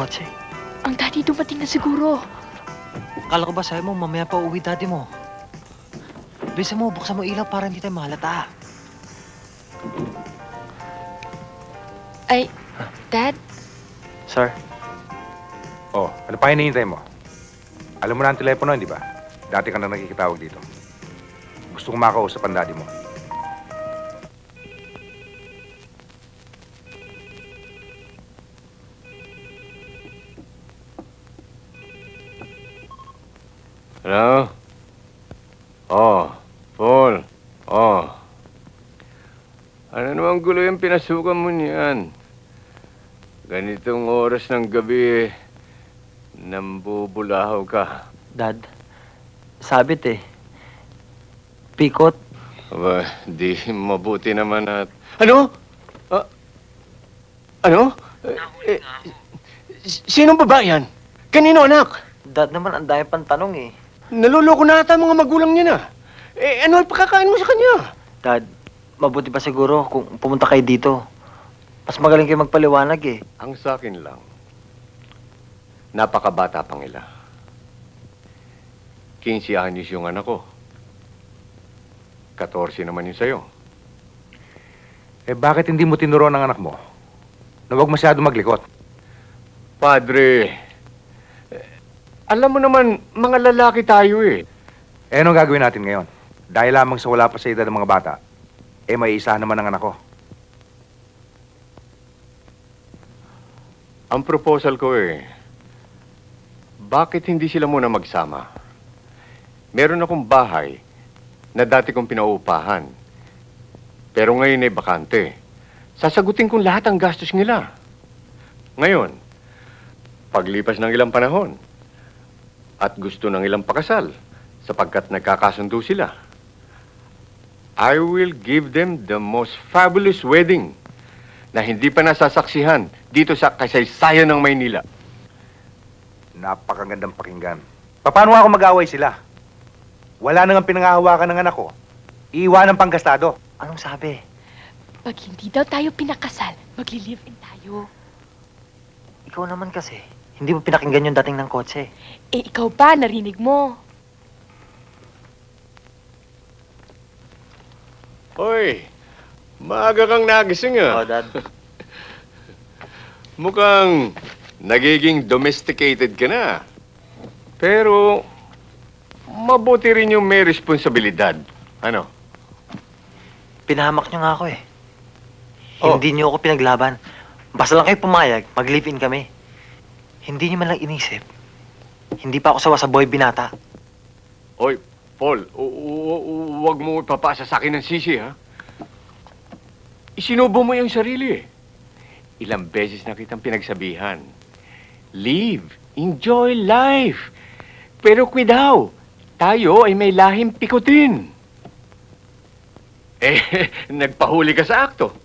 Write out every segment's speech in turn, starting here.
kotse. Ang daddy dumating na siguro. Akala ko ba sa'yo mo, mamaya pa uwi daddy mo. Bisa mo, buksan mo ilaw para hindi tayo mahalata. Ay, Dad? Sir? Oh, ano pa hinihintay mo? Alam mo na ang telepono, hindi ba? Dati ka na nakikitawag dito. Gusto ko makausap ang daddy mo. Hello? Oh, Paul. Oh. Ano namang gulo yung pinasukan mo niyan? Ganitong oras ng gabi, nambubulahaw ka. Dad, sabit eh. Pikot. Aba, di mabuti naman at... Ano? Ano? Sinong babae yan? Kanino anak? Dad naman, ang dami pang tanong eh. Naluloko na ata mga magulang niya na. Ano ang pakakain mo sa kanya? Dad, mabuti pa siguro kung pumunta kayo dito. Mas magaling kayo magpaliwanag eh. Ang sa akin lang, napakabata pang ila. 15 anyos yung anak ko. 14 naman yun sa'yo. Eh, bakit hindi mo tinuruan ang anak mo? Na huwag masyado maglikot. Padre, alam mo naman, mga lalaki tayo eh. Eh, anong gagawin natin ngayon? Dahil lamang sa wala pa sa edad ng mga bata, eh, may isa naman ang anak ko. Ang proposal ko eh, bakit hindi sila muna magsama? Meron akong bahay na dati kong pinauupahan. Pero ngayon ay bakante. Sasagutin kong lahat ang gastos nila. Ngayon, paglipas ng ilang panahon, at gusto ng ilang pakasal, sapagkat nagkakasundo sila, I will give them the most fabulous wedding na hindi pa nasasaksihan dito sa kasaysayan ng Maynila. Napakagandang pakinggan. Paano ako mag-away sila? Wala nang pinangahawakan ng anak ko. Iiwanan pang gastado. Anong sabi? Pag hindi daw tayo pinakasal, magli-live-in tayo. Ikaw naman kasi, hindi mo pinakinggan yung dating ng kotse. Eh, ikaw ba? Narinig mo? Hoy, maaga kang nagising Oh, ah. Dad. Mukhang nagiging domesticated ka na. Pero, mabuti rin yung may responsibilidad. Ano? Pinahamak niyo nga ako eh. Oh. Hindi niyo ako pinaglaban. Basta lang kayo pumayag, mag-live-in kami. Hindi niyo man lang inisip. Hindi pa ako sawa sa boy binata. Hoy, Paul, huwag mo ipapasa sa akin ng sisi, ha? Isinubo mo yung sarili, eh. Ilang beses na kitang pinagsabihan. Live, enjoy life. Pero kuidaw, tayo ay may lahing pikutin. Eh, nagpahuli ka sa akto.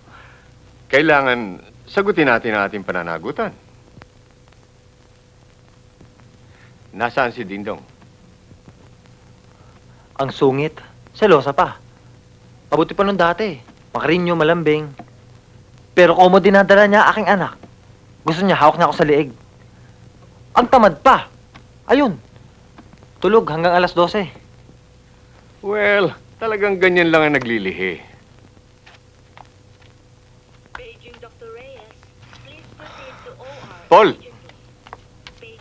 Kailangan sagutin natin ang ating pananagutan. Nasaan si Dingdong? Ang sungit. Selosa pa. Mabuti pa nung dati. Makarinyo, malambing. Pero kung mo dinadala niya aking anak, gusto niya hawak niya ako sa liig. Ang tamad pa. Ayun. Tulog hanggang alas 12. Well, talagang ganyan lang ang naglilihi. Paging Dr. Reyes, please proceed to OR. Paul!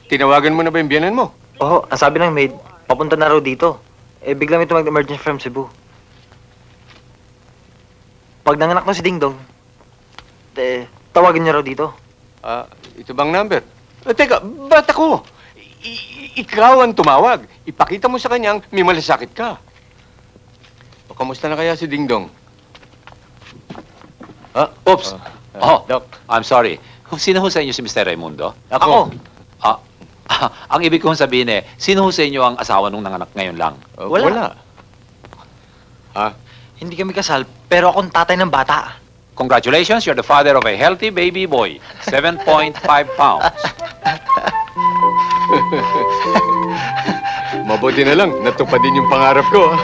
Tinawagan mo na ba yung biyanan mo? Oo, ang sabi ng maid, papunta na raw dito. Eh, bigla may tumag-emergency from Cebu. Pag nanganak na si Dingdong, tawagin niya raw dito. Ito bang number? Teka, ba't ako? Ikaw ang tumawag. Ipakita mo sa kanyang may malasakit ka. O, kamusta na kaya si Dingdong? Oops. Doc. I'm sorry. Sino ho sa inyo si Mr. Raimundo? Ako. Ang ibig kong sabihin sino ho sa inyo ang asawa nung nanganak ngayon lang? Wala. Hindi kami kasal, pero akong tatay ng bata. Congratulations, you're the father of a healthy baby boy. 7.5 pounds. Mabuti na lang, natupad din yung pangarap ko.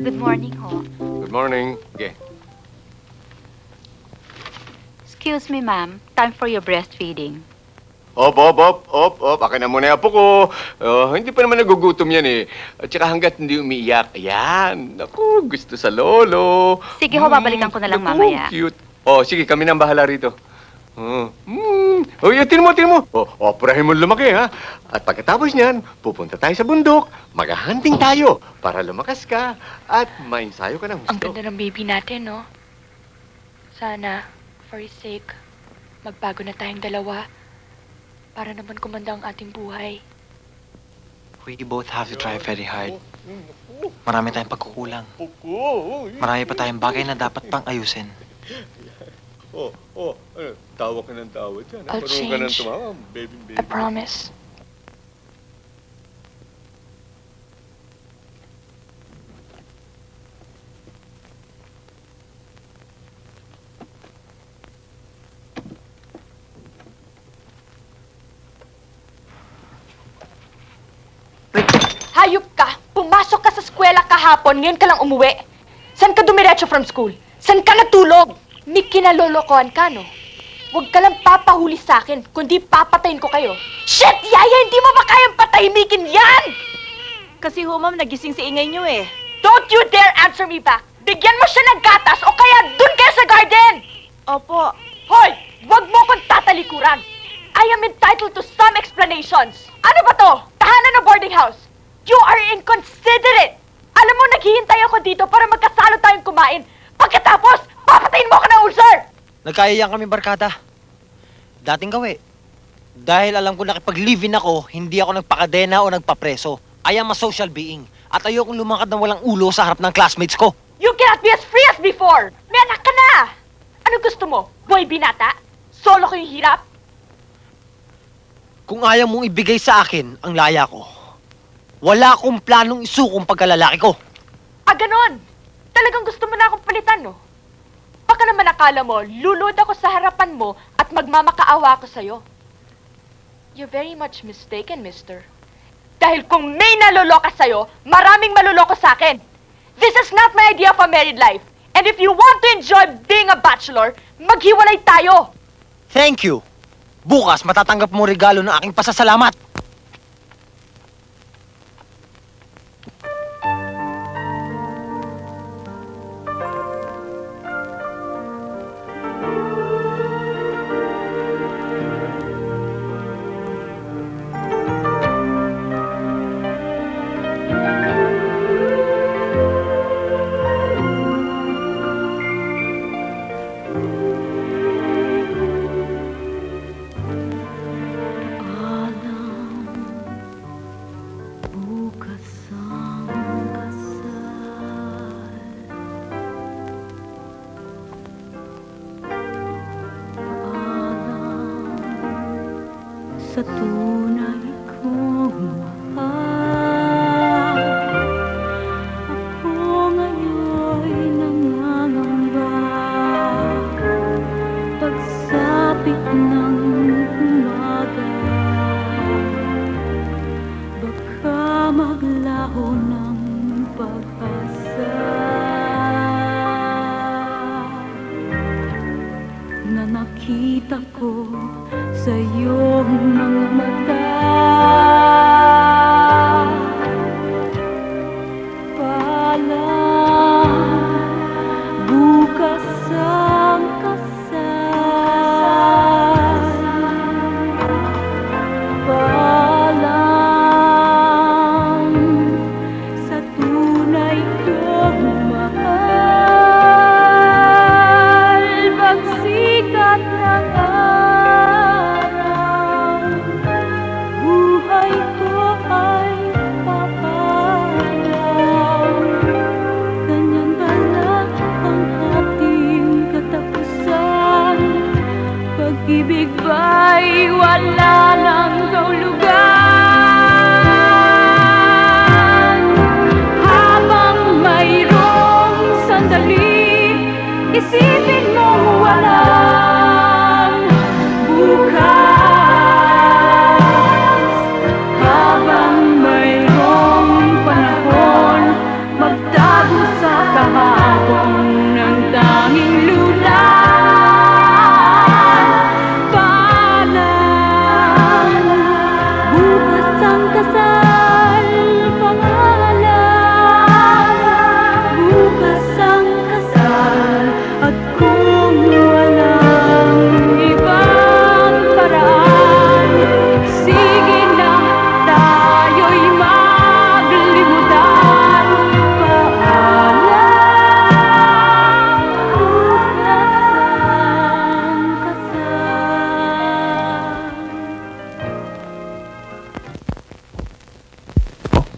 Good morning ho. Good morning. Okay. Excuse me, ma'am. Time for your breastfeeding. Op. Akin na muna yung apo ko. Hindi pa naman nagugutom yan eh. At saka hanggat hindi umiiyak. Ayan. Naku, gusto sa lolo. Sige ho, babalikan ko na lang naku, mamaya. Cute. Sige, kami nang bahala rito. Tin mo. Operahin mo lumaki, ha? At pagkatapos niyan, pupunta tayo sa bundok. Mag-hunting tayo para lumakas ka at mainsayo ka ng Ang gusto. ganda ng baby natin, no? Sana, for his sake, magbago na tayong dalawa para naman kumanda ang ating buhay. We both have to try very hard. Marami tayong pagkukulang. Marami pa tayong bagay na dapat pang ayusin. Tawa ka ng tawa dyan. I'll Marunong ka ng change. tumawa, baby. I promise. Hayop ka! Pumasok ka sa eskwela kahapon, ngayon ka lang umuwi. San ka dumiretso from school? San ka natulog? May kinalolokohan ka, no? Huwag ka lang papahuli sa akin, kundi papatayin ko kayo. Shit, Yaya! Hindi mo ba kayang patahimikin yan? Kasi ho, ma'am, nagising si ingay niyo eh. Don't you dare answer me back! Bigyan mo siya ng gatas o kaya dun kayo sa garden! Opo. Hoy! Huwag mo akong tatalikuran! I am entitled to some explanations! Ano ba to? Tahanan o boarding house? You are inconsiderate! Alam mo, naghihintay ako dito para magkasalo tayong kumain. Pagkatapos, papatayin mo ako ng ulcer! Nagkayayang kami barkada. Dating gawi. Dahil alam ko nakipag-live-in ako, hindi ako nagpakadena o nagpapreso. I am a social being. At ayokong lumakad ng walang ulo sa harap ng classmates ko. You cannot be as free as before! May anak ka na! Ano gusto mo? Boy binata? Solo ko yung hirap? Kung ayaw mong ibigay sa akin ang laya ko, wala akong planong isukong pagkalalaki ko. Ganon! Talagang gusto mo na akong palitan, no? Baka naman akala mo, lulod ako sa harapan mo at magmamakaawa ako sa'yo. You're very much mistaken, mister. Dahil kung may naloloka sa'yo, maraming maloloko sa akin. This is not my idea of a married life. And if you want to enjoy being a bachelor, maghiwalay tayo. Thank you. Bukas matatanggap mo regalo ng aking pasasalamat. Sa tunay kong mahal, ako ngayon'y nangangamba. Pagsapit ng umaga, baka maglaho ng pag-asa na nakita ko sa iyong mga mata. Paalam, bukas ang kasal. Paalam, sa tunay kong mahal. Pagsikat ng araw,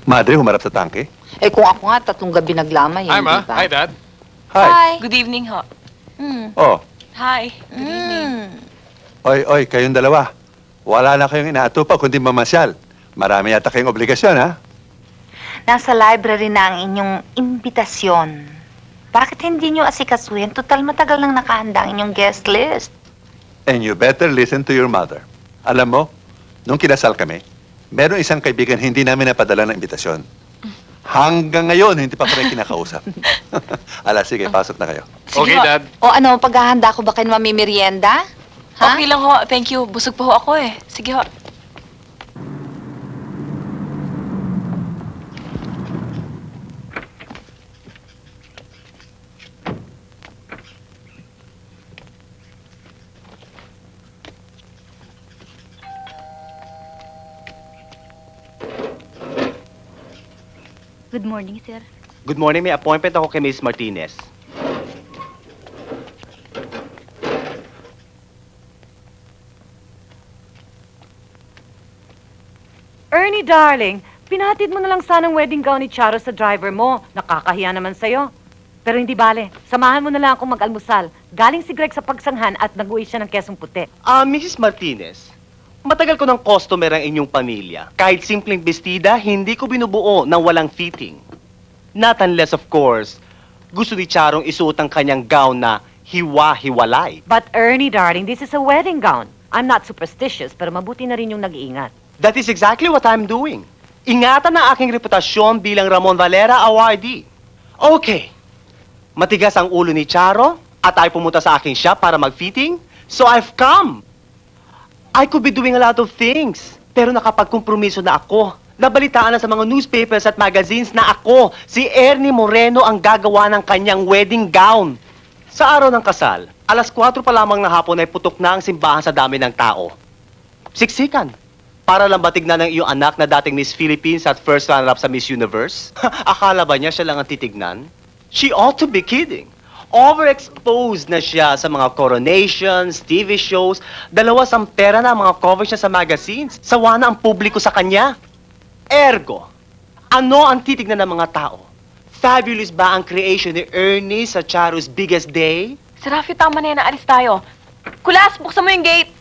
Madre, humarap sa tangke. Eh kung ako nga, 3 gabi naglamay. Hi, Ma. Di ba? Hi, Dad. Hi. Good evening, ho. Mm. Oh, Hi. Good evening. oy, kayong dalawa. Wala na kayong inaatupa kundi mamasyal. Marami yata kayong obligasyon, ha? Nasa library na ang inyong imbitasyon. Bakit hindi nyo asikasuhin? Total matagal nang nakahanda ang inyong guest list. And you better listen to your mother. Alam mo, nung kinasal kami, meron isang kaibigan hindi namin napadala ng imbitasyon. Hanggang ngayon, hindi pa kami kinakausap. Ala, sige, pasok na kayo. Okay, Dad. O ano, paghahanda ko ba kayo mamimerienda? Ha? Okay lang ho. Thank you. Busog pa ho ako eh. Sige ho. Good morning, sir. Good morning, may appointment ako kay Miss Martinez. Ernie, darling, pinatid mo na lang sanang wedding gown ni Charo sa driver mo. Nakakahiya naman sa'yo. Pero hindi bale, samahan mo na lang akong mag-almusal. Galing si Greg sa pagsanghan at nag-uwi siya ng kesong puti. Mrs. Martinez, matagal ko ng customer ang inyong pamilya. Kahit simpleng bestida, hindi ko binubuo ng walang fitting. Not unless, of course, gusto ni Charong isuot ang kanyang gown na hiwa-hiwalay. But Ernie, darling, this is a wedding gown. I'm not superstitious, pero mabuti na rin yung nag-iingat. That is exactly what I'm doing. Ingatan ang aking reputasyon bilang Ramon Valera awardee. Okay. Matigas ang ulo ni Charo at ay pumunta sa aking shop para mag-fitting. So I've come. I could be doing a lot of things. Pero nakapagkompromiso na ako. Nabalitaan na sa mga newspapers at magazines na ako, si Ernie Moreno, ang gagawa ng kanyang wedding gown. Sa araw ng kasal, 4:00 pa lamang ng hapon ay putok na ang simbahan sa dami ng tao. Siksikan. Para lang ba tignan ng iyong anak na dating Miss Philippines at first runner-up sa Miss Universe? Akala ba niya siya lang ang titignan? She ought to be kidding. Overexposed na siya sa mga coronations, TV shows. 2 sampera na ang mga covers niya sa magazines. Sawa na ang publiko sa kanya. Ergo, ano ang titignan ng mga tao? Fabulous ba ang creation ni Ernie sa Charo's biggest day? Si Rafi, tama na yan. Naalis tayo. Kulas, buksan mo yung gate.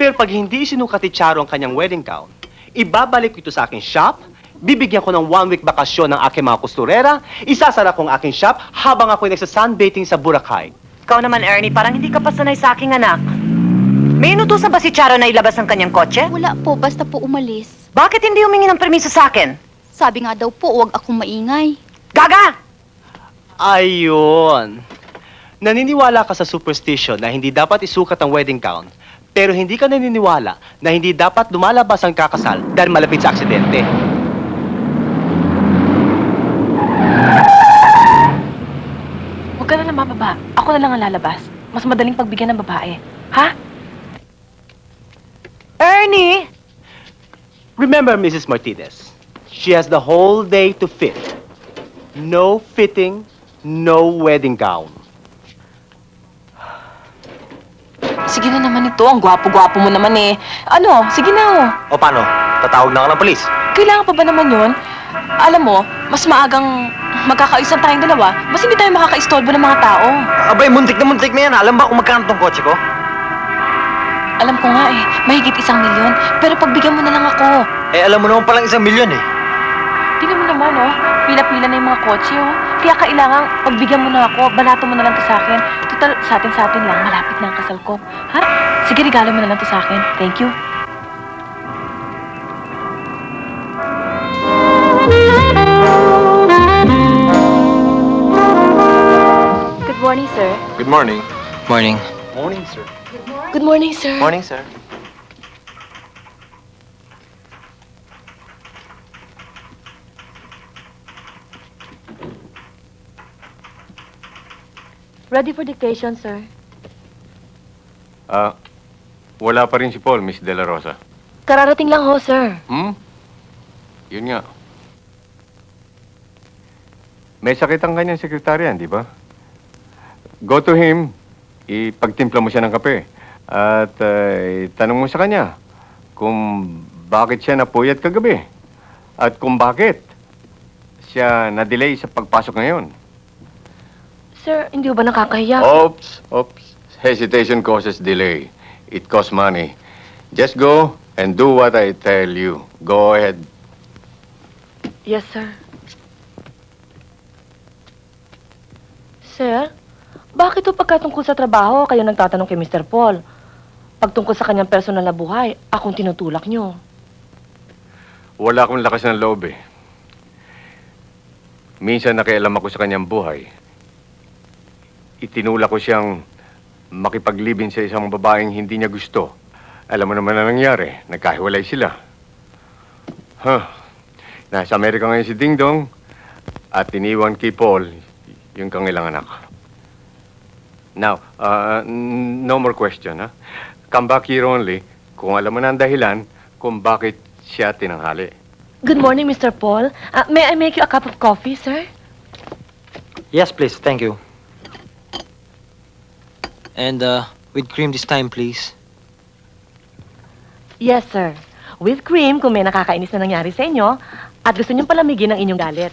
Pero pag hindi sinukat ni Charo ang kanyang wedding gown, ibabalik ko ito sa aking shop, bibigyan ko ng 1-week bakasyon ng aking mga kusturera, isasara ko ang aking shop habang ako'y nagsa-sunbathing sa Boracay. Ikaw naman, Ernie, parang hindi ka pa sanay sa aking anak. May inutusan ba si Charo na ilabas ang kanyang kotse? Wala po, basta po umalis. Bakit hindi humingi ng permiso sa akin? Sabi nga daw po, huwag akong maingay. Gaga! Ayun. Naniniwala ka sa superstition na hindi dapat isukat ang wedding gown, pero hindi ka naniniwala na hindi dapat lumalabas ang kakasal dahil malapit sa aksidente. Huwag ka na lang mababa. Ako na lang ang lalabas. Mas madaling pagbigyan ng babae. Ha? Ernie! Remember, Mrs. Martinez, she has the whole day to fit. No fitting, no wedding gown. Sige na naman ito. Ang gwapo-gwapo mo naman eh. Ano? Sige na oh. O paano? Tatawag na ka ng polis. Kailangan pa ba naman yun? Alam mo, mas maagang magkakaayusan tayong dalawa, mas hindi tayo makakaistorbo ng mga tao. Abay, muntik na yan. Alam ba kung magkano tong kotse ko? Alam ko nga eh, mahigit 1 milyon. Pero pagbigyan mo na lang ako. Eh, alam mo naman palang 1 milyon eh. Tingnan mo naman oh, pila-pila na yung mga kotse oh. Kaya kailangan, pagbigyan mo na ako, balato mo na lang to sa akin. Total, sa atin lang, malapit na ang kasal ko. Ha? Sige, regalo mo na lang to sa akin. Thank you. Good morning, sir. Good morning. Morning. Morning, sir. Good morning, sir. Morning, sir. Ready for dictation, sir. Wala pa rin si Paul, Miss De La Rosa. Kararating lang ho, sir. Yun nga. May sakit ang kanyang sekretaryan, di ba? Go to him, ipagtimpla mo siya ng kape. At tanong mo sa kanya kung bakit siya napuyat kagabi. At kung bakit siya na-delay sa pagpasok ngayon. Sir, hindi ba nakakahiya? Oops. Hesitation causes delay. It costs money. Just go and do what I tell you. Go ahead. Yes, sir. Sir, bakit po pagkatungkol sa trabaho kayo nagtatanong kay Mr. Paul? Pagtungkol sa kanyang personal na buhay, akong tinutulak nyo. Wala akong lakas ng loob eh. Minsan nakialam ako sa kanyang buhay. Itinulak ko siyang makipaglibin sa isang babaeng hindi niya gusto. Alam mo naman na nangyari, nagkahiwalay sila. Nasa Amerika ngayon si Ding Dong at iniwan kay Paul yung kanilang anak. Now, no more question, ha? Come back here only kung alam mo na ang dahilan kung bakit siya tinanghali. Good morning, Mr. Paul. May I make you a cup of coffee, sir? Yes, please. Thank you. And, with cream this time, please. Yes, sir. With cream kung may nakakainis na nangyari sa inyo at gusto niyong palamigin ang inyong galit.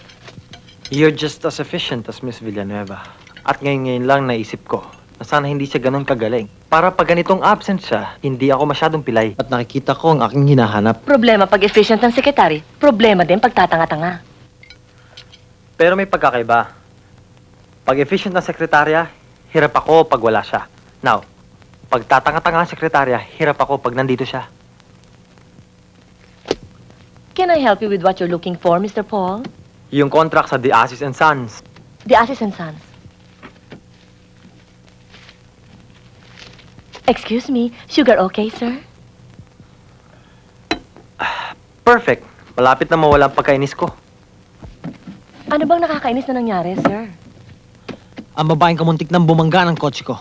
You're just as efficient as Miss Villanueva. At ngayon lang naisip ko na sana hindi siya ganun kagaling. Para pag ganitong absent siya, hindi ako masyadong pilay. At nakikita ko ang aking hinahanap. Problema pag efficient ng sekretary, problema din pag tatanga-tanga. Pero may pagkakaiba. Pag efficient na sekretarya, hirap ako pag wala siya. Now, pag tatanga-tanga ang sekretarya, hirap ako pag nandito siya. Can I help you with what you're looking for, Mr. Paul? Yung contract sa The Assis and Sons. The Assis and Sons. Excuse me, sugar okay, sir? Perfect. Malapit na mawala ang pagkainis ko. Ano bang nakakainis na nangyari, sir? Ang babaeng kamuntik ng bumangga ng kotse ko.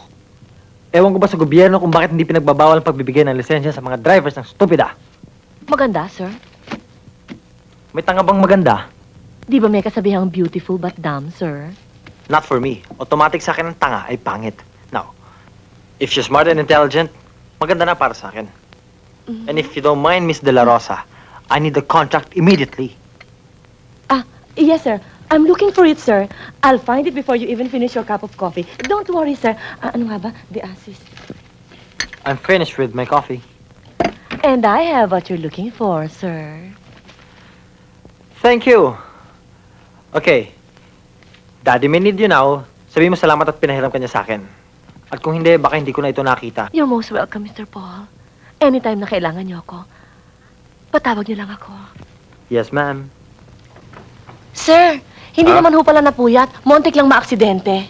Ewan ko ba sa gobyerno kung bakit hindi pinagbabawal ang pagbibigay ng lisensya sa mga drivers ng stupida. Maganda, sir. May tanga bang maganda? Di ba may kasabihang beautiful but dumb, sir? Not for me. Automatic sa akin ang tanga ay pangit. Now, if she's smart and intelligent, maganda na para sa akin. And if you don't mind, Miss De La Rosa, I need the contract immediately. Yes, sir. I'm looking for it, sir. I'll find it before you even finish your cup of coffee. Don't worry, sir. Ano nga ba? The Assis. I'm finished with my coffee. And I have what you're looking for, sir. Thank you. Okay. Daddy may need you now. Sabihin mo salamat at pinahiram ka niya sa akin. At kung hindi, baka hindi ko na ito nakita. You're most welcome, Mr. Paul. Anytime na kailangan niyo ako, patawag niyo lang ako. Yes, ma'am. Sir, hindi naman ho pala napuyat. Montik lang maaksidente.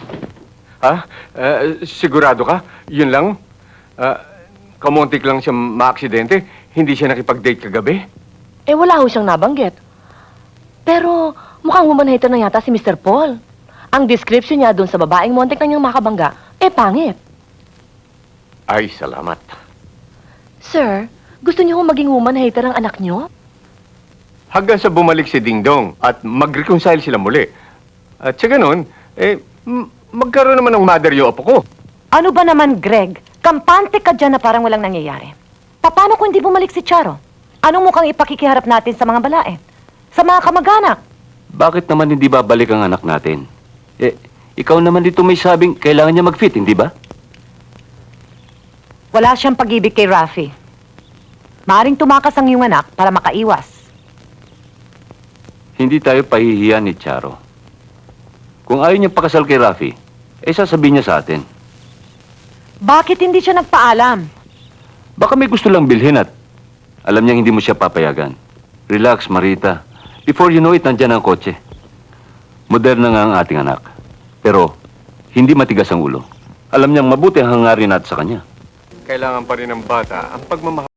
Sigurado ka? Yun lang? Kamuntik lang siya maaksidente? Hindi siya nakipag-date kagabi? Wala ho siyang nabanggit. Pero mukhang human hater na yata si Mr. Paul. Ang description niya doon sa babaeng montik na niyang makabangga, pangit. Ay, salamat. Sir, gusto niyo ho maging woman hater ang anak niyo? Hanggang sa bumalik si Ding Dong at mag-reconcile sila muli. At sa ganun, magkaroon naman ng mother yo apo ko. Ano ba naman, Greg? Kampante ka dyan na parang walang nangyayari. Paano kung hindi bumalik si Charo? Anong mukhang ipakikiharap natin sa mga balae? Sa mga kamag-anak? Bakit naman hindi babalik ang anak natin? Ikaw naman dito may sabing kailangan niya mag-fit, hindi ba? Wala siyang pag-ibig kay Rafi. Maaring tumakas ang iyong anak para makaiwas. Hindi tayo pahihiyan ni Charo. Kung ayaw niya pakasal kay Rafi, sasabihin niya sa atin. Bakit hindi siya nagpaalam? Baka may gusto lang bilhin at alam niya hindi mo siya papayagan. Relax, Marita. Before you know it, nandyan ang kotse. Moderna nga ang ating anak. Pero, hindi matigas ang ulo. Alam niyang mabuti ang hangarin natin sa kanya. Kailangan pa rin ng bata ang pagmamahal.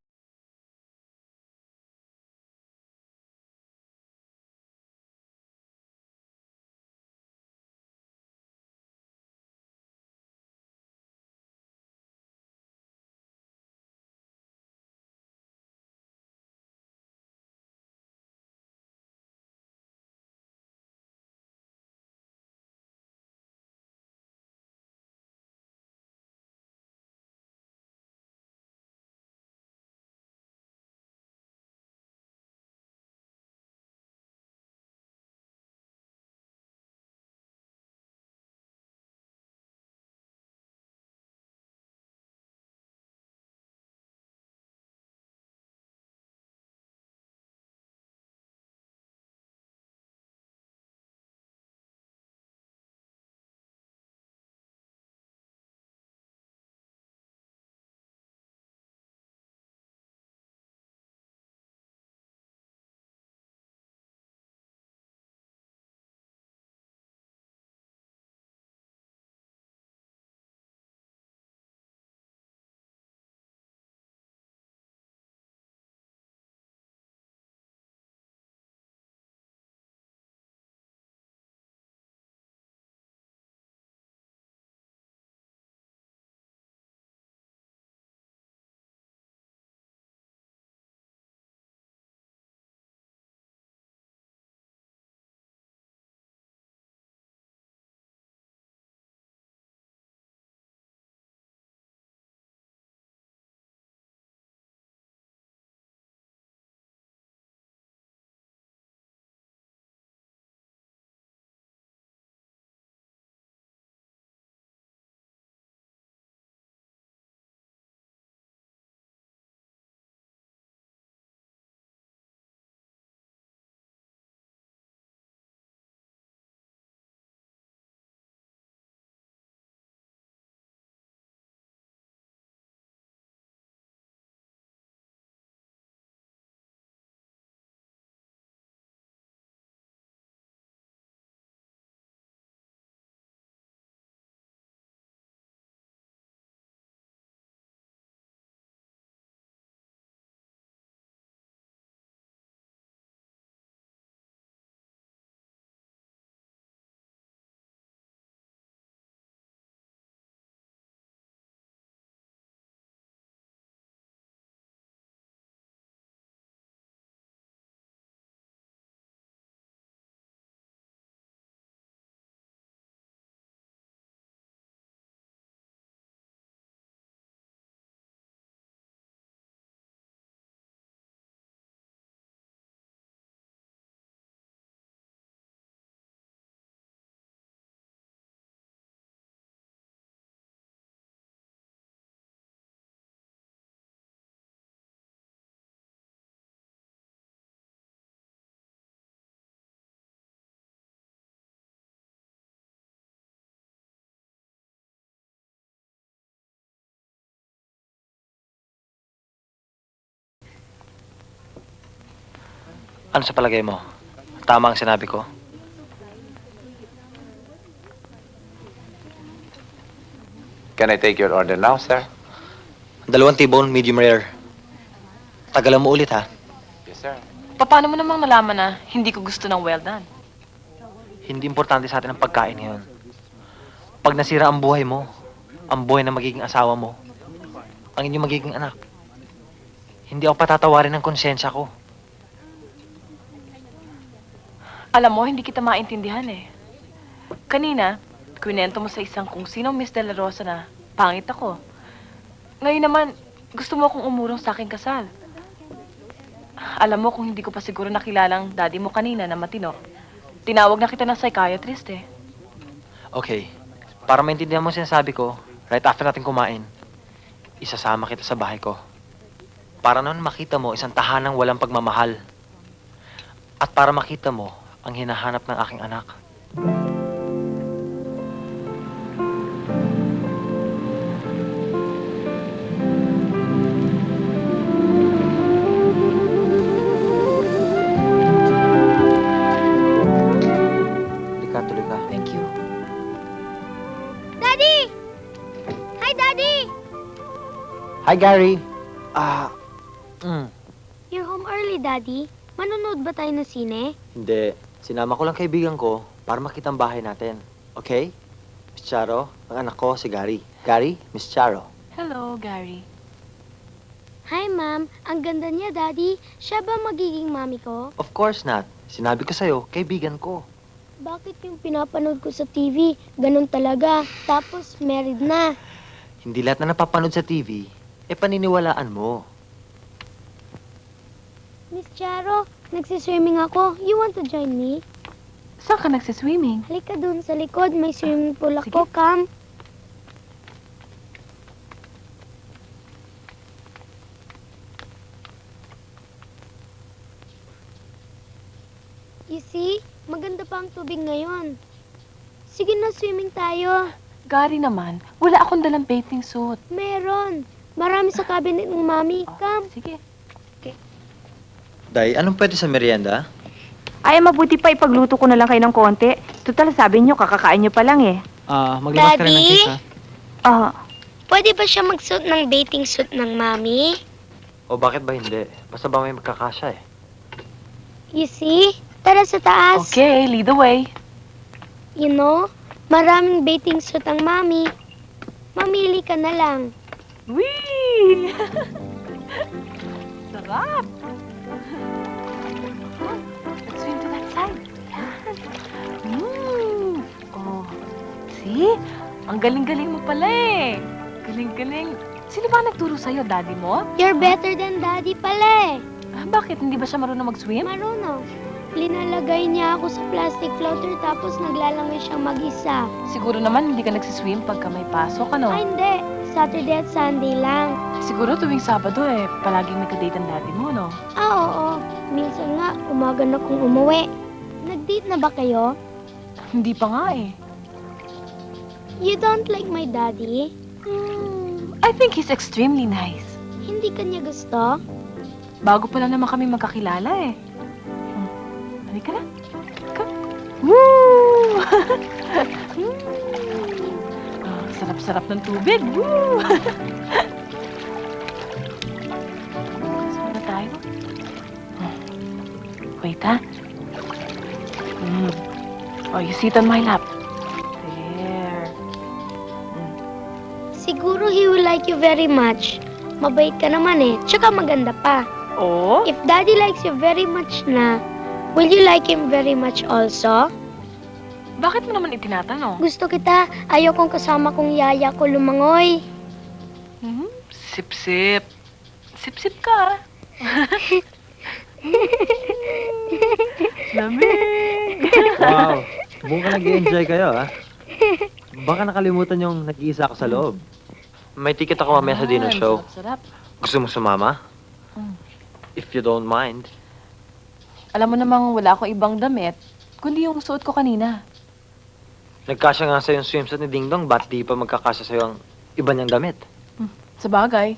Ano sa palagay mo? Tama ang sinabi ko? Can I take your order now, sir? 2 T-bone, medium rare. Tagalan mo ulit, ha? Yes, sir. Paano mo namang nalaman na hindi ko gusto ng well done? Hindi importante sa atin ang pagkain ngayon. Pag nasira ang buhay mo, ang buhay ng magiging asawa mo, ang inyong magiging anak, hindi ako patatawarin ng konsensya ko. Alam mo, hindi kita maintindihan eh. Kanina, kwento mo sa isang kung sinong Miss De La Rosa na pangit ako. Ngayon naman, gusto mo akong umurong sa aking kasal. Alam mo, kung hindi ko pa siguro nakilalang daddy mo kanina na matino, tinawag na kita ng psychiatrist eh. Okay, para maintindihan mo ang sinasabi ko, right after natin kumain, isasama kita sa bahay ko. Para noon makita mo isang tahanang walang pagmamahal. At para makita mo ang hinahanap ng aking anak. Tuloy ka. Thank you. Daddy! Hi, Daddy! Hi, Gary. You're home early, Daddy. Manonood ba tayo ng sine? Hindi. Sinama ko lang kaibigan ko para makita ang bahay natin. Okay? Miss Charo, ang anak ko si Gary. Gary, Miss Charo. Hello, Gary. Hi, Ma'am. Ang ganda niya, Daddy. Siya ba magiging mami ko? Of course not. Sinabi ko sa'yo, kaibigan ko. Bakit yung pinapanood ko sa TV, ganun talaga, tapos married na? Hindi lahat na napapanood sa TV, paniniwalaan mo. Miss Charo, nagsiswimming ako. You want to join me? Saan ka nagsiswimming? Halika dun sa likod, may swimming pool ako, come. You see, maganda pa ang tubig ngayon. Sige na, swimming tayo. Gary naman, wala akong dalang bathing suit. Meron. Marami sa cabinet ng mami. Come. Sige. Day, anong pwede sa merienda? Ay, mabuti pa ipagluto ko na lang kayo ng konti. Total, sabi niyo, kakakain niyo pa lang eh. Maglabas ka rin ng Daddy? cake, ha? Ah, Pwede ba siya magsuot ng bathing suit ng mami? O bakit ba hindi? Basta ba may magkakasya, eh? You see? Tara sa taas. Okay, lead the way. You know, maraming bathing suit ang mami. Mamili ka na lang. Whee! Sarap! Let's swim to that side. Yan. Oh, see? Ang galing-galing mo pala eh. Galing-galing. Sino ba nagturo sa'yo, daddy mo? You're better than daddy pala eh. Bakit? Hindi ba siya marunong mag-swim? Marunong. Linalagay niya ako sa plastic floater tapos naglalangoy siyang mag-isa. Siguro naman hindi ka nagsiswim pagka may pasok, ano? Ay, hindi. Saturday at Sunday lang. Siguro tuwing Sabado eh, palaging may kadate ang daddy mo, no? Oo. Minsan nga, umaga na kong umuwi. Nag-date na ba kayo? Hindi pa nga eh. You don't like my daddy? I think he's extremely nice. Hindi kanya gusto? Bago pa lang naman kami magkakilala eh. Halika na. Come. Woo! Sarap-sarap ng tubig. Woo! Saan na tayo? Wait, ha? Oh, you sit on my lap. There. Siguro he will like you very much. Mabait ka naman eh. Tsaka maganda pa. Oh? If daddy likes you very much na, will you like him very much also? Bakit mo naman itinatanong? Gusto kita. Ayaw kong kasama kong yaya ko lumangoy. Sip-sip. Sip-sip ka. Lamig. Wow! Mukhang nag-enjoy kayo, ha? Baka nakalimutan yung nag-iisa ako sa loob. May ticket ako mamaya sa dinner show. Sarap. Gusto mo sumama? Mm. If you don't mind. Alam mo namang wala akong ibang damit, kundi yung suot ko kanina. Nagkasya nga sa yung swimsuit ni Ding Dong, ba't di pa magkakasya sa'yo ang iba niyang damit? Sa bagay.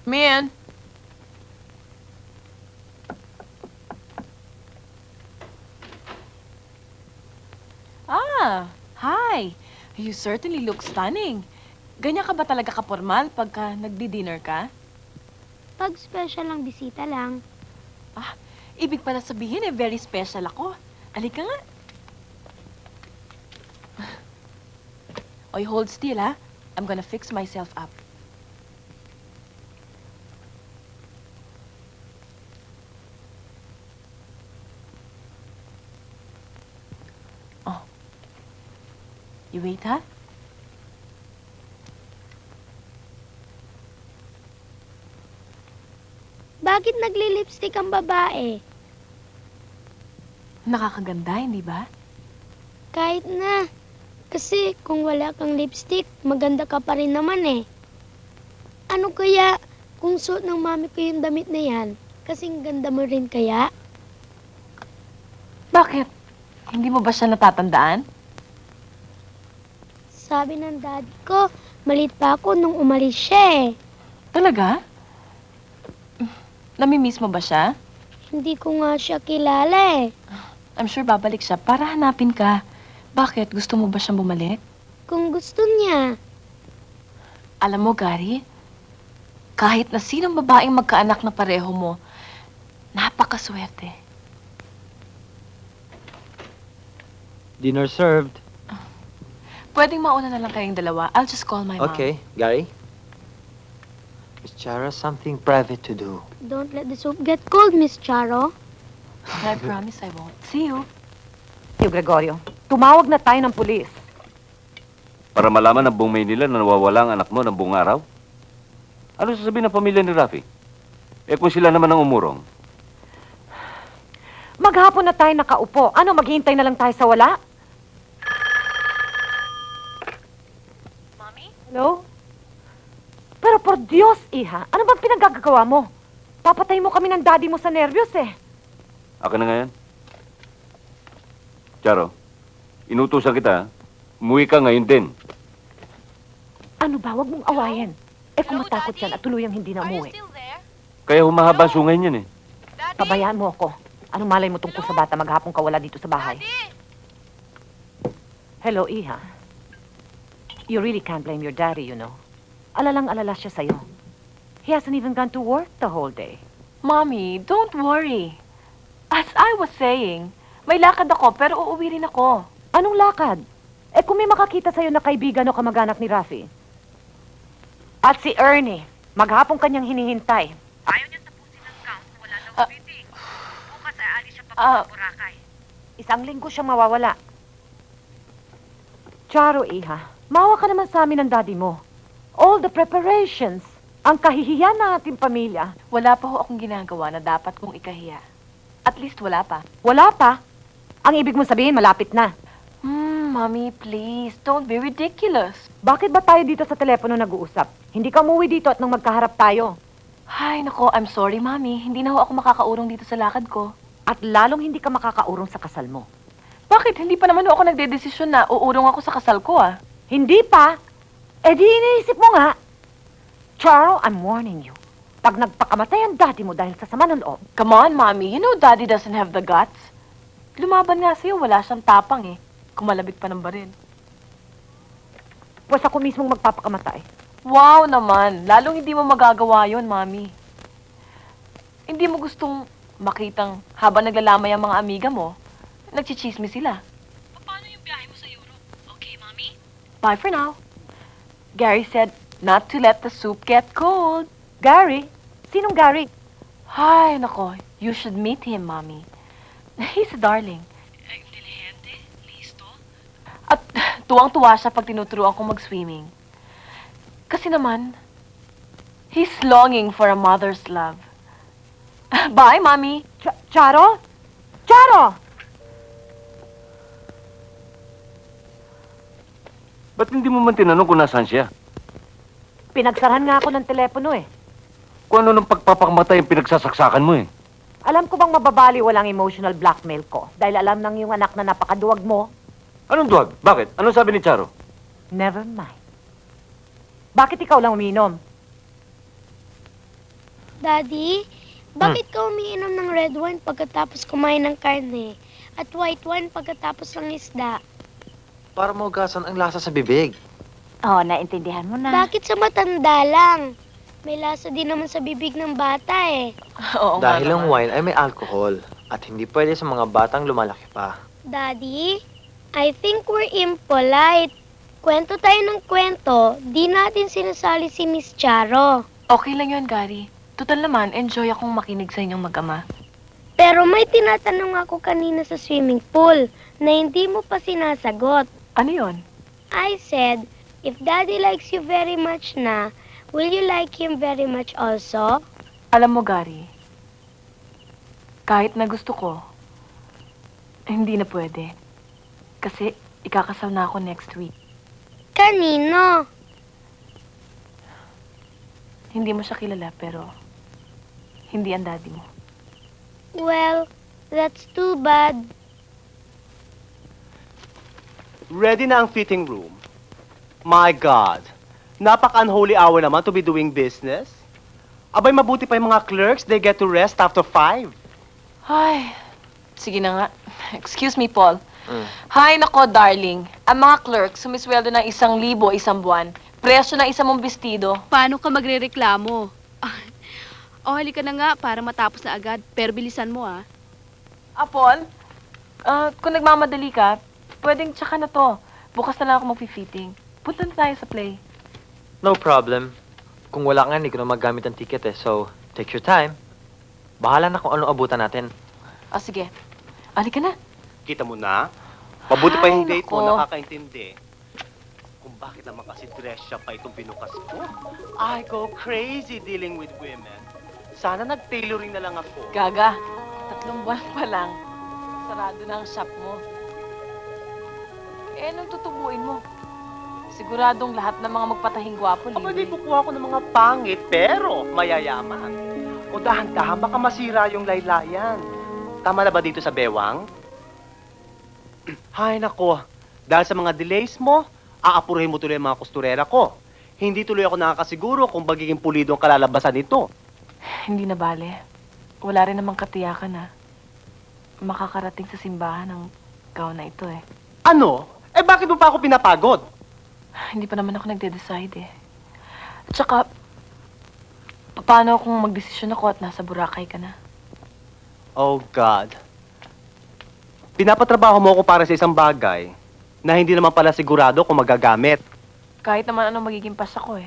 Man. Hi! You certainly look stunning. Ganyan ka ba talaga kapormal pagka nagdi-dinner ka? Pag special lang bisita lang. Ibig pala sabihin very special ako. Halika nga. Oy, hold still ha. I'm gonna fix myself up. Oh. You wait ha? Bakit nagli-lipstick ang babae? Nakakaganda, hindi ba? Kahit na. Kasi kung wala kang lipstick, maganda ka pa rin naman eh. Ano kaya kung suot ng mami ko yung damit na yan? Kasing ganda mo rin kaya? Bakit? Hindi mo ba siya natatandaan? Sabi ng daddy ko, malit pa ako nung umalis siya eh. Talaga? Namimiss mo ba siya? Hindi ko nga siya kilala eh. I'm sure babalik siya para hanapin ka. Bakit? Gusto mo ba siyang bumalik? Kung gusto niya. Alam mo, Gary, kahit na sinong babaeng magkaanak na pareho mo, napakaswerte. Dinner served. Pwedeng mauna na lang kayong dalawa. I'll just call my mom. Okay, Gary. Miss Chara, something private to do. Don't let the soup get cold, Miss Charo. I promise I won't. See you. Yo, Gregorio, tumawag na tayo ng pulis. Para malaman ng buong Maynila na nawawala ang anak mo ng buong araw? Ano sasabihin ng pamilya ni Rafi? Eh kung sila naman ang umurong. Maghapon na tayo nakaupo. Ano, maghihintay na lang tayo sa wala? Mommy? Hello? Pero por Diyos, Iha, ano bang pinagagagawa mo? Papatay mo kami ng daddy mo sa nervyos eh. Akin na ngayon. Charo, inutusan kita. Umuwi ka ngayon din. Ano ba? Huwag mong awayin. Eh kung matakot yan at tuluyang hindi na umuwi. Kaya humahaba ang sungay niyan eh. Pabayaan mo ako. Anong malay mo tungkol sa bata maghapong kawala dito sa bahay? Hello, Iha. You really can't blame your daddy, you know. Alalang-alala siya sa'yo. He hasn't even gone to work the whole day. Mommy, don't worry. As I was saying, may lakad ako pero uuwi rin ako. Anong lakad? Eh kung may makakita sa'yo na kaibigan o kamag-anak ni Rafi. At si Ernie, maghapong kanyang hinihintay. Ayaw niya tapusin ang count, wala daw meeting. Bukas ay alis siya pa Boracay. Isang linggo siya mawawala. Charo, Iha, mawa ka naman sa amin ng daddy mo. All the preparations, ang kahihiyan ng ating pamilya. Wala pa ho akong ginagawa na dapat kong ikahiya. At least wala pa. Wala pa? Ang ibig mong sabihin, malapit na. Mommy, please, don't be ridiculous. Bakit ba tayo dito sa telepono nag-uusap? Hindi ka umuwi dito at nang magkaharap tayo. Ay, nako, I'm sorry, Mommy. Hindi na ho ako makakaurong dito sa lakad ko. At lalong hindi ka makakaurong sa kasal mo. Bakit? Hindi pa naman ho ako nagdedesisyon na uurong ako sa kasal ko, ah. Hindi pa? Eh di iniisip mo nga. Charo, I'm warning you. Pag nagpakamatay ang daddy mo dahil sa sama ng loob. Come on, Mommy. You know Daddy doesn't have the guts. Lumaban nga sa'yo, wala siyang tapang eh. Kumalabit pa ng baril. Pues ako mismong magpapakamatay. Wow naman. Lalong hindi mo magagawa yon, Mommy. Hindi mo gustong makitang habang naglalamay ang mga amiga mo, nagchichismis sila. Paano yung biyahe mo sa Europe? Okay, Mommy? Bye for now. Gary said not to let the soup get cold. Gary? Sinong Gary? Ay, nako. You should meet him, Mommy. He's a darling. At tuwang-tuwa siya pag tinuturuan kong mag-swimming. Kasi naman, he's longing for a mother's love. Bye, Mommy. Charo? Charo! Ba't hindi mo man tinanong kung nasaan siya? Pinagsarahan nga ako ng telepono eh. Kung ano ng pagpapakamatay ang pinagsasaksakan mo eh. Alam ko bang mababali walang emotional blackmail ko dahil alam ng iyong anak na napakaduwag mo? Anong duwag? Bakit? Anong sabi ni Charo? Never mind. Bakit ikaw lang umiinom? Daddy, bakit ka umiinom ng red wine pagkatapos kumain ng karne? At white wine pagkatapos ng isda? para maugasan ang lasa sa bibig. Oh, naintindihan mo na. Bakit sa matanda lang? May lasa din naman sa bibig ng bata eh. Oo Dahil nga ang naman. wine ay may alcohol at hindi pwede sa mga batang lumalaki pa. Daddy, I think we're impolite. Kwento tayo ng kwento, di natin sinasali si Miss Charo. Okay lang yun, Gary. Total naman, enjoy akong makinig sa inyong mag-ama. Pero may tinatanong ako kanina sa swimming pool na hindi mo pa sinasagot. Ano yun? I said, if Daddy likes you very much na, will you like him very much also? Alam mo, Gary, kahit na gusto ko, hindi na pwede. Kasi ikakasal na ako next week. Kanino? Hindi mo siya kilala, pero hindi ang daddy mo. Well, that's too bad. Ready na ang fitting room. My God. Napaka-unholy hour naman to be doing business. Abay, mabuti pa yung mga clerks. They get to rest after 5. Ay, sige na nga. Excuse me, Paul. Hay nako, darling. Ang mga clerks sumisweldo ng 1,000 isang buwan. Presyo ng isa mong bestida. Paano ka magrereklamo? O, halika na nga para matapos na agad. Pero bilisan mo, ah. Paul, kung nagmamadali ka, pwedeng tsaka na to. Bukas na lang ako mag-fitting. Punta na tayo sa play. No problem. Kung wala nga, hindi ko na magamit ang ticket eh. So, take your time. Bahala na kung anong abutan natin. Sige. Halika na. Kita mo na? Mabuti pa yung Ay, date mo, nako. nakakaintindi. Kung bakit naman kasi dress siya pa itong binukas ko. I go crazy dealing with women. Sana nag-tailoring na lang ako. Gaga, 3 buwan pa lang. Sarado na ang shop mo. Anong tutubuin mo? Siguradong lahat ng mga magpatahing gwapo, Aba, libre. di kukuha ko ng mga pangit, pero mayayaman. O dahan-dahan, baka masira yung laylayan. Tama na ba dito sa bewang? Hay nako, dahil sa mga delays mo, aapuruhin mo tuloy ang mga kusturera ko. Hindi tuloy ako nakakasiguro kung magiging pulido ang kalalabasan nito. Hindi na bale. Wala rin namang katiyakan na makakarating sa simbahan ng gown na ito eh. Ano? Eh bakit mo pa ako pinapagod? Hindi pa naman ako nagde-decide eh. At saka, paano kung magdesisyon ako at nasa Boracay ka na? Oh God. Pinapatrabaho mo ako para sa isang bagay na hindi naman pala sigurado kung magagamit. Kahit naman anong magiging pas ako eh.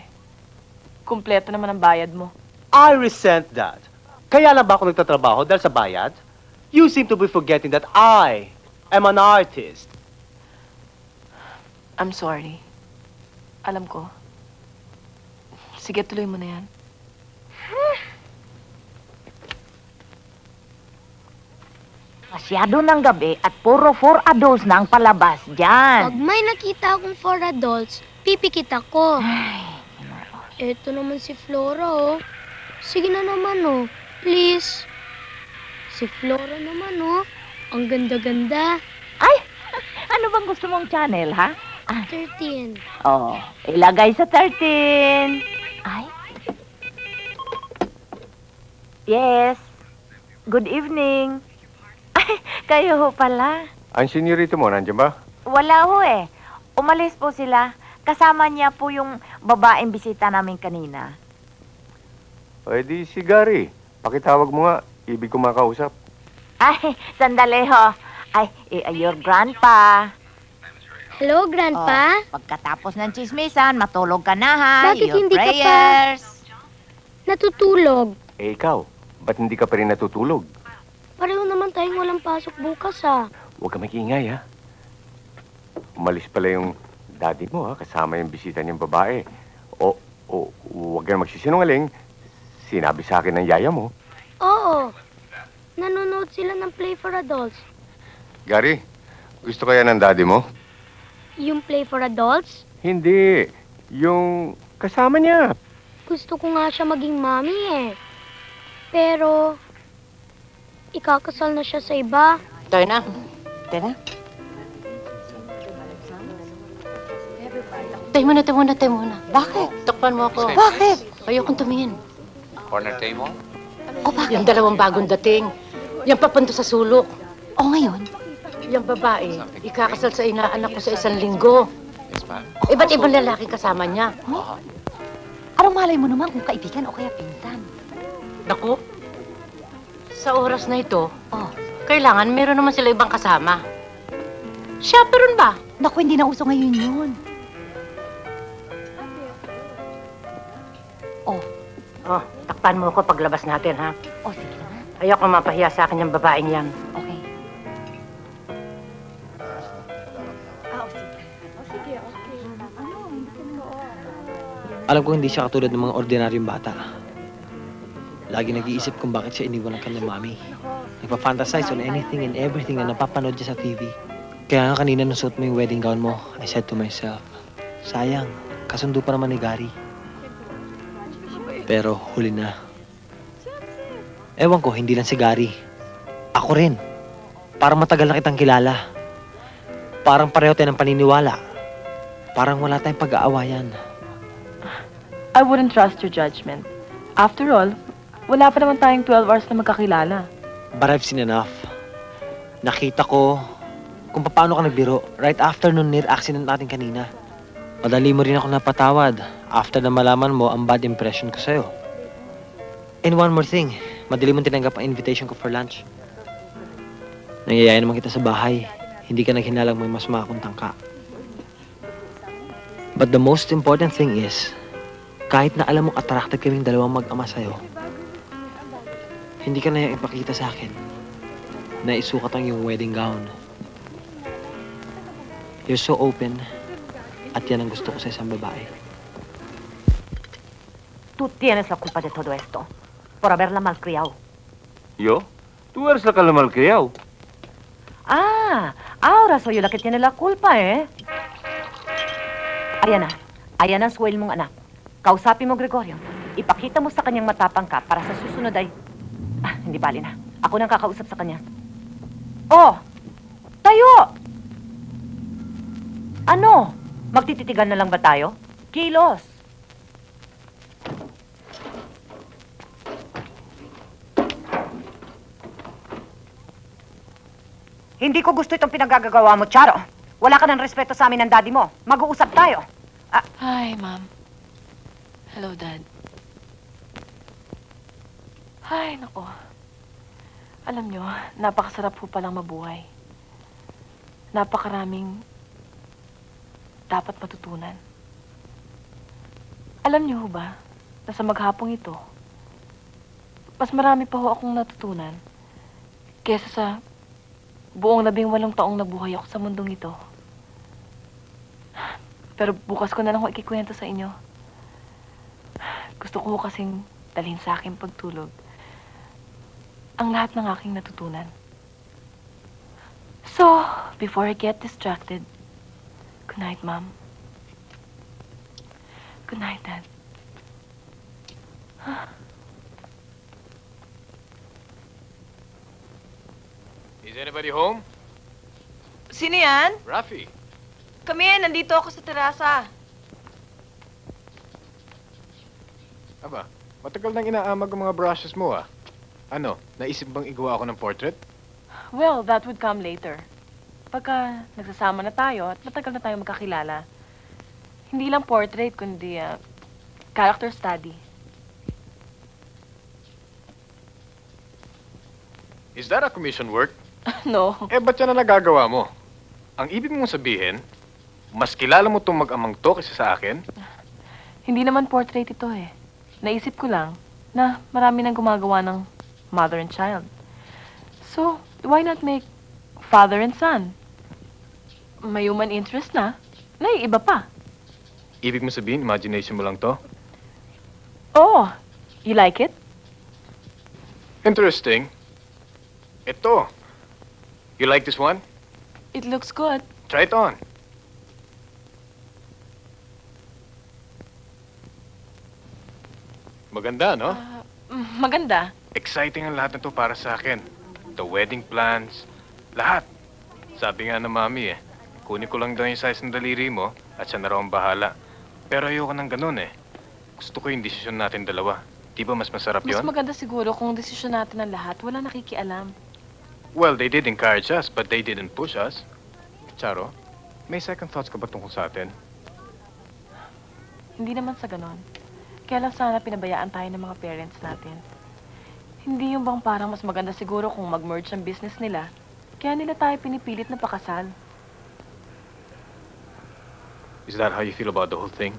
Kumpleto naman ang bayad mo. I resent that. Kaya lang ba ako nagtatrabaho dahil sa bayad? You seem to be forgetting that I am an artist. I'm sorry. Alam ko. Sige, tuloy mo na yan. Masyado ng gabi at puro 4 adults na ang palabas Pag dyan. may nakita akong 4 adults, pipikit ako. Eto naman si Flora, oh. Sige na naman, oh. Please. Si Flora naman, oh. Ang ganda-ganda. Ay, ano bang gusto mong channel, ha? 13. Oh, ilagay sa 13. Ay. Yes. Good evening. Ay, kayo ho pala. Ang senyorito mo, nandiyan ba? Wala ho eh. Umalis po sila. Kasama niya po yung babaeng bisita namin kanina. O di si Gary. Pakitawag mo nga. Ibig ko makausap. Ay, sandali ho. Ay, your grandpa. Hello, Grandpa. Pagkatapos ng chismisan, matulog ka na ha. Bakit Your hindi ka pa- prayers. Natutulog. Eh ikaw, ba't hindi ka pa rin natutulog? Pareho naman tayong walang pasok bukas, ah. Huwag ka mag-iingay, ha? Umalis pala yung daddy mo, ha? Kasama yung bisita niyang babae. Huwag ka na magsisinungaling. Sinabi sa akin ng yaya mo. Oo. Nanonood sila ng Play for Adults. Gary, gusto kaya ng daddy mo? Yung Play for Adults? Hindi. Yung kasama niya. Gusto ko nga siya maging mami, eh. Pero, ikakasal na siya sa iba. Tayo na. Tayo na. Tayo muna. Bakit? Takpan mo ako. Bakit? Ayokong tumingin. Corner table? O bakit? Yung 2 bagong dating. Yung papunto sa sulok. O ngayon, Yung babae, ikakasal sa inaanak ko sa 1 linggo. Yes, ma'am. Eh, ba't ibang lalaki kasama niya? Anong malay mo naman kung kaibigan o kaya pinsan? Naku, sa oras na ito, kailangan meron naman sila ibang kasama. Chaperon ba? Naku, hindi na uso ngayon yun. Oh, takpan mo ako paglabas natin, ha? O, sige na. Ayoko mapahiya sa akin yung babaeng yan. Okay. Alam ko hindi siya katulad ng mga ordinaryong bata. Lagi nag-iisip kung bakit siya iniwan ng kanyang mami. Nagpa-fantasize on anything and everything na napapanood niya sa TV. Kaya nga kanina nung suot mo yung wedding gown mo, I said to myself, sayang, kasundo pa naman ni Gary. Pero huli na. Ewan ko, hindi lang si Gary. Ako rin. Parang matagal na kitang kilala. Parang pareho tayo ng paniniwala. Parang wala tayong pag-aawayan. I wouldn't trust your judgment. After all, wala pa naman tayong 12 hours na magkakilala. But I've seen enough. Nakita ko kung paano ka nagbiro right after nung near accident natin kanina. Madali mo rin ako napatawad after na malaman mo ang bad impression ko sa'yo. And one more thing, madali mong tinanggap ang invitation ko for lunch. Nangyayaya naman kita sa bahay. Hindi ka naghinalang may mas makakuntang ka. But the most important thing is, kahit na alam mong attracted kaming dalawang mag-ama sa'yo, hindi ka na yung ipakita sa akin na isukat ang iyong wedding gown. You're so open, at yan ang gusto ko sa isang babae. Tú tienes la culpa de todo esto. Por haberla malcriado. ¿Yo? Tú eres la que la malcriado. Ah, ahora soy yo la que tiene la culpa, ¿eh? Ayan na. Ayan ang swell mong anak. Kausapin mo, Gregorio. Ipakita mo sa kanyang matapang ka para sa susunod ay... hindi bali na. Ako nang kakausap sa kanya. Oh! Tayo! Ano? Magtititigan na lang ba tayo? Kilos! Hindi ko gusto itong pinagagagawa mo, Charo. Wala ka ng respeto sa amin ng daddy mo. Mag-uusap tayo. Hi, Mom. Hello, Dad. Ay, nako. Alam nyo, napakasarap po palang mabuhay. Napakaraming dapat matutunan. Alam nyo ho ba, na sa maghapong ito, mas marami pa ho akong natutunan kesa sa buong 18 taong nabuhay ako sa mundong ito. Pero bukas ko na lang ho ikikwento sa inyo. Gusto ko ho kasing dalhin sa aking pagtulog ang lahat ng aking natutunan. So, before I get distracted, good night, Mom. Good night, Dad. Is anybody home? Sino yan? Rafi. Kami, nandito ako sa terasa. Aba, matagal nang inaamag ang mga brushes mo ah. Ano, naisip bang igawa ako ng portrait? Well, that would come later. Pagka nagsasama na tayo at matagal na tayo magkakilala. Hindi lang portrait, kundi character study. Is that a commission work? No. Eh, ba't yan na nagagawa mo? Ang ibig mong sabihin, mas kilala mo itong mag-amang to kaysa sa akin? Hindi naman portrait ito eh. Naisip ko lang na marami nang gumagawa ng mother and child. So, why not make father and son? May human interest na iba pa. Ibig mo sabihin, imagination mo lang to? Oh, you like it? Interesting. Ito. You like this one? It looks good. Try it on. Maganda, no? Maganda. Exciting ang lahat na to para sa akin. The wedding plans, lahat. Sabi nga ng mami kunin ko lang daw yung size ng daliri mo at siya na raw ang bahala. Pero ayoko ng ganun Gusto ko yung desisyon natin dalawa. Di ba mas masarap Mas yon? maganda siguro kung desisyon natin ang lahat, wala nakikialam. Well, they did encourage us, but they didn't push us. Charo, may second thoughts ka ba tungkol sa atin? Hindi naman sa ganon. Kaya lang sana pinabayaan tayo ng mga parents natin. Hindi yung bang parang mas maganda siguro kung mag-merge ang business nila. Kaya nila tayo pinipilit na pakasal. Is that how you feel about the whole thing?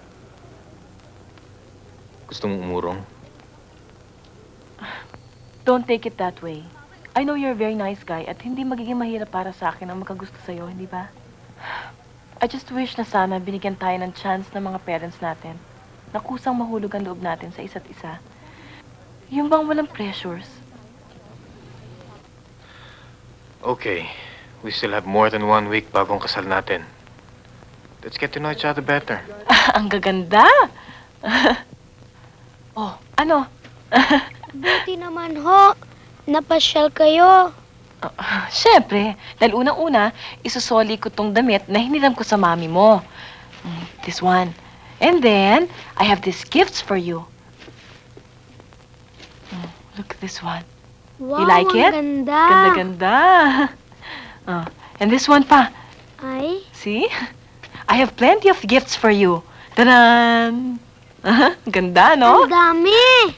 Gusto mong umurong? Don't take it that way. I know you're a very nice guy at hindi magiging mahirap para sa akin ang makagusto sa'yo, hindi ba? I just wish na sana binigyan tayo ng chance ng mga parents natin na kusang mahulog ang loob natin sa isa't isa. Yung bang walang pressures. Okay, we still have more than 1 week bago ang kasal natin. Let's get to know each other better. Ang gaganda! Oh, ano? Buti naman ho. Napasyal kayo. Siyempre, dahil unang-una, isusoli ko tong damit na hiniram ko sa mami mo. This one. And then, I have these gifts for you. Look at this one. Wow, You like ang it? ganda. Ganda-ganda. Oh, and this one pa. Ay, See? I have plenty of gifts for you. Tadan! Ganda, no? ang dami.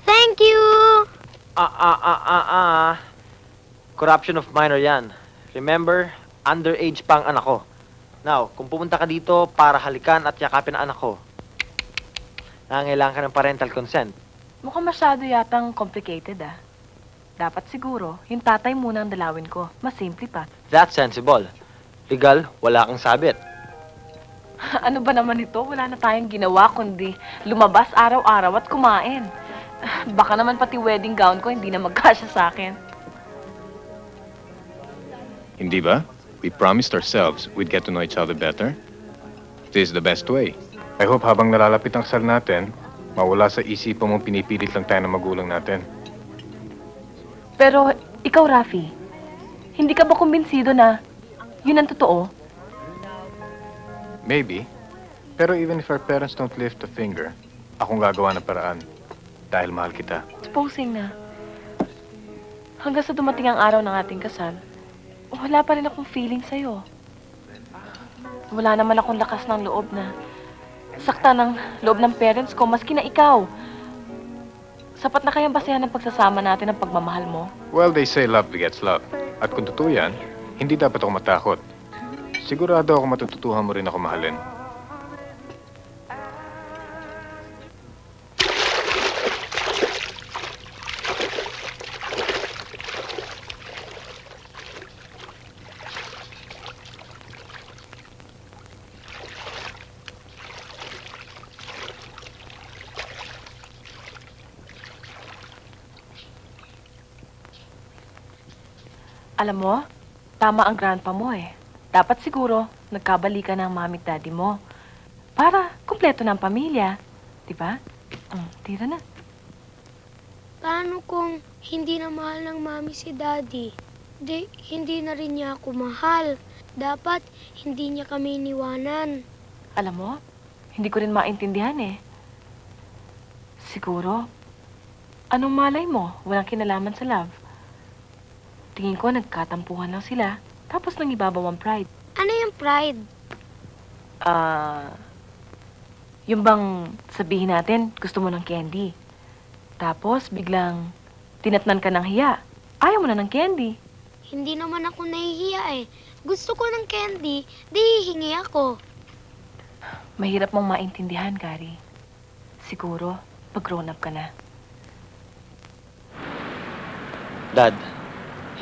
Thank you. Corruption of minor yan. Remember, underage pa ang anak ko. Now, kung pumunta ka dito para halikan at yakapin ang anak ko, nangangailangan ka ng parental consent. Mukhang masyado yatang complicated, ah. Dapat siguro, yung tatay muna ang dalawin ko. Mas simple pa. That's sensible. Legal, wala kang sabit. Ano ba naman ito? Wala na tayong ginawa kundi lumabas araw-araw at kumain. Baka naman pati wedding gown ko hindi na magkasya sa akin. Hindi ba? We promised ourselves we'd get to know each other better. This is the best way. I hope habang nalalapit ang kasal natin, mawala sa isipan mong pinipilit lang tayo ng magulang natin. Pero ikaw, Rafi, hindi ka ba kumbinsido na yun ang totoo? Maybe. Pero even if our parents don't lift a finger, akong gagawa ng paraan. Dahil mahal kita. Supposing na hanggang sa dumating ang araw ng ating kasal, wala pa rin akong feeling sa'yo. Wala naman akong lakas ng loob na sakta ng loob ng parents ko, maski na ikaw. Sapat na kayang basehan ng pagsasama natin ang pagmamahal mo? Well, they say love begets love. At kung totoo yan, hindi dapat ako matakot. Sigurado ako matututuhan mo rin ako mahalin. Alam mo, tama ang grandpa mo eh. Dapat siguro, nagkabalikan ng mami at daddy mo. Para kumpleto ng pamilya. Diba? Tira na. Paano kung hindi na mahal ng mami si daddy? Hindi na rin niya ako mahal. Dapat hindi niya kami iniwanan. Alam mo, hindi ko rin maintindihan eh. Siguro, anong malay mo? Walang kinalaman sa love. Tingin ko nagkatampuhan lang sila, tapos nang ibabaw ang pride. Ano yung pride? Yung bang sabihin natin, gusto mo ng candy. Tapos biglang tinatnan ka ng hiya. Ayaw mo na ng candy. Hindi naman ako nahihiya eh. Gusto ko ng candy, di hihingi ako. Mahirap mong maintindihan, Gary. Siguro, pag grown up ka na. Dad,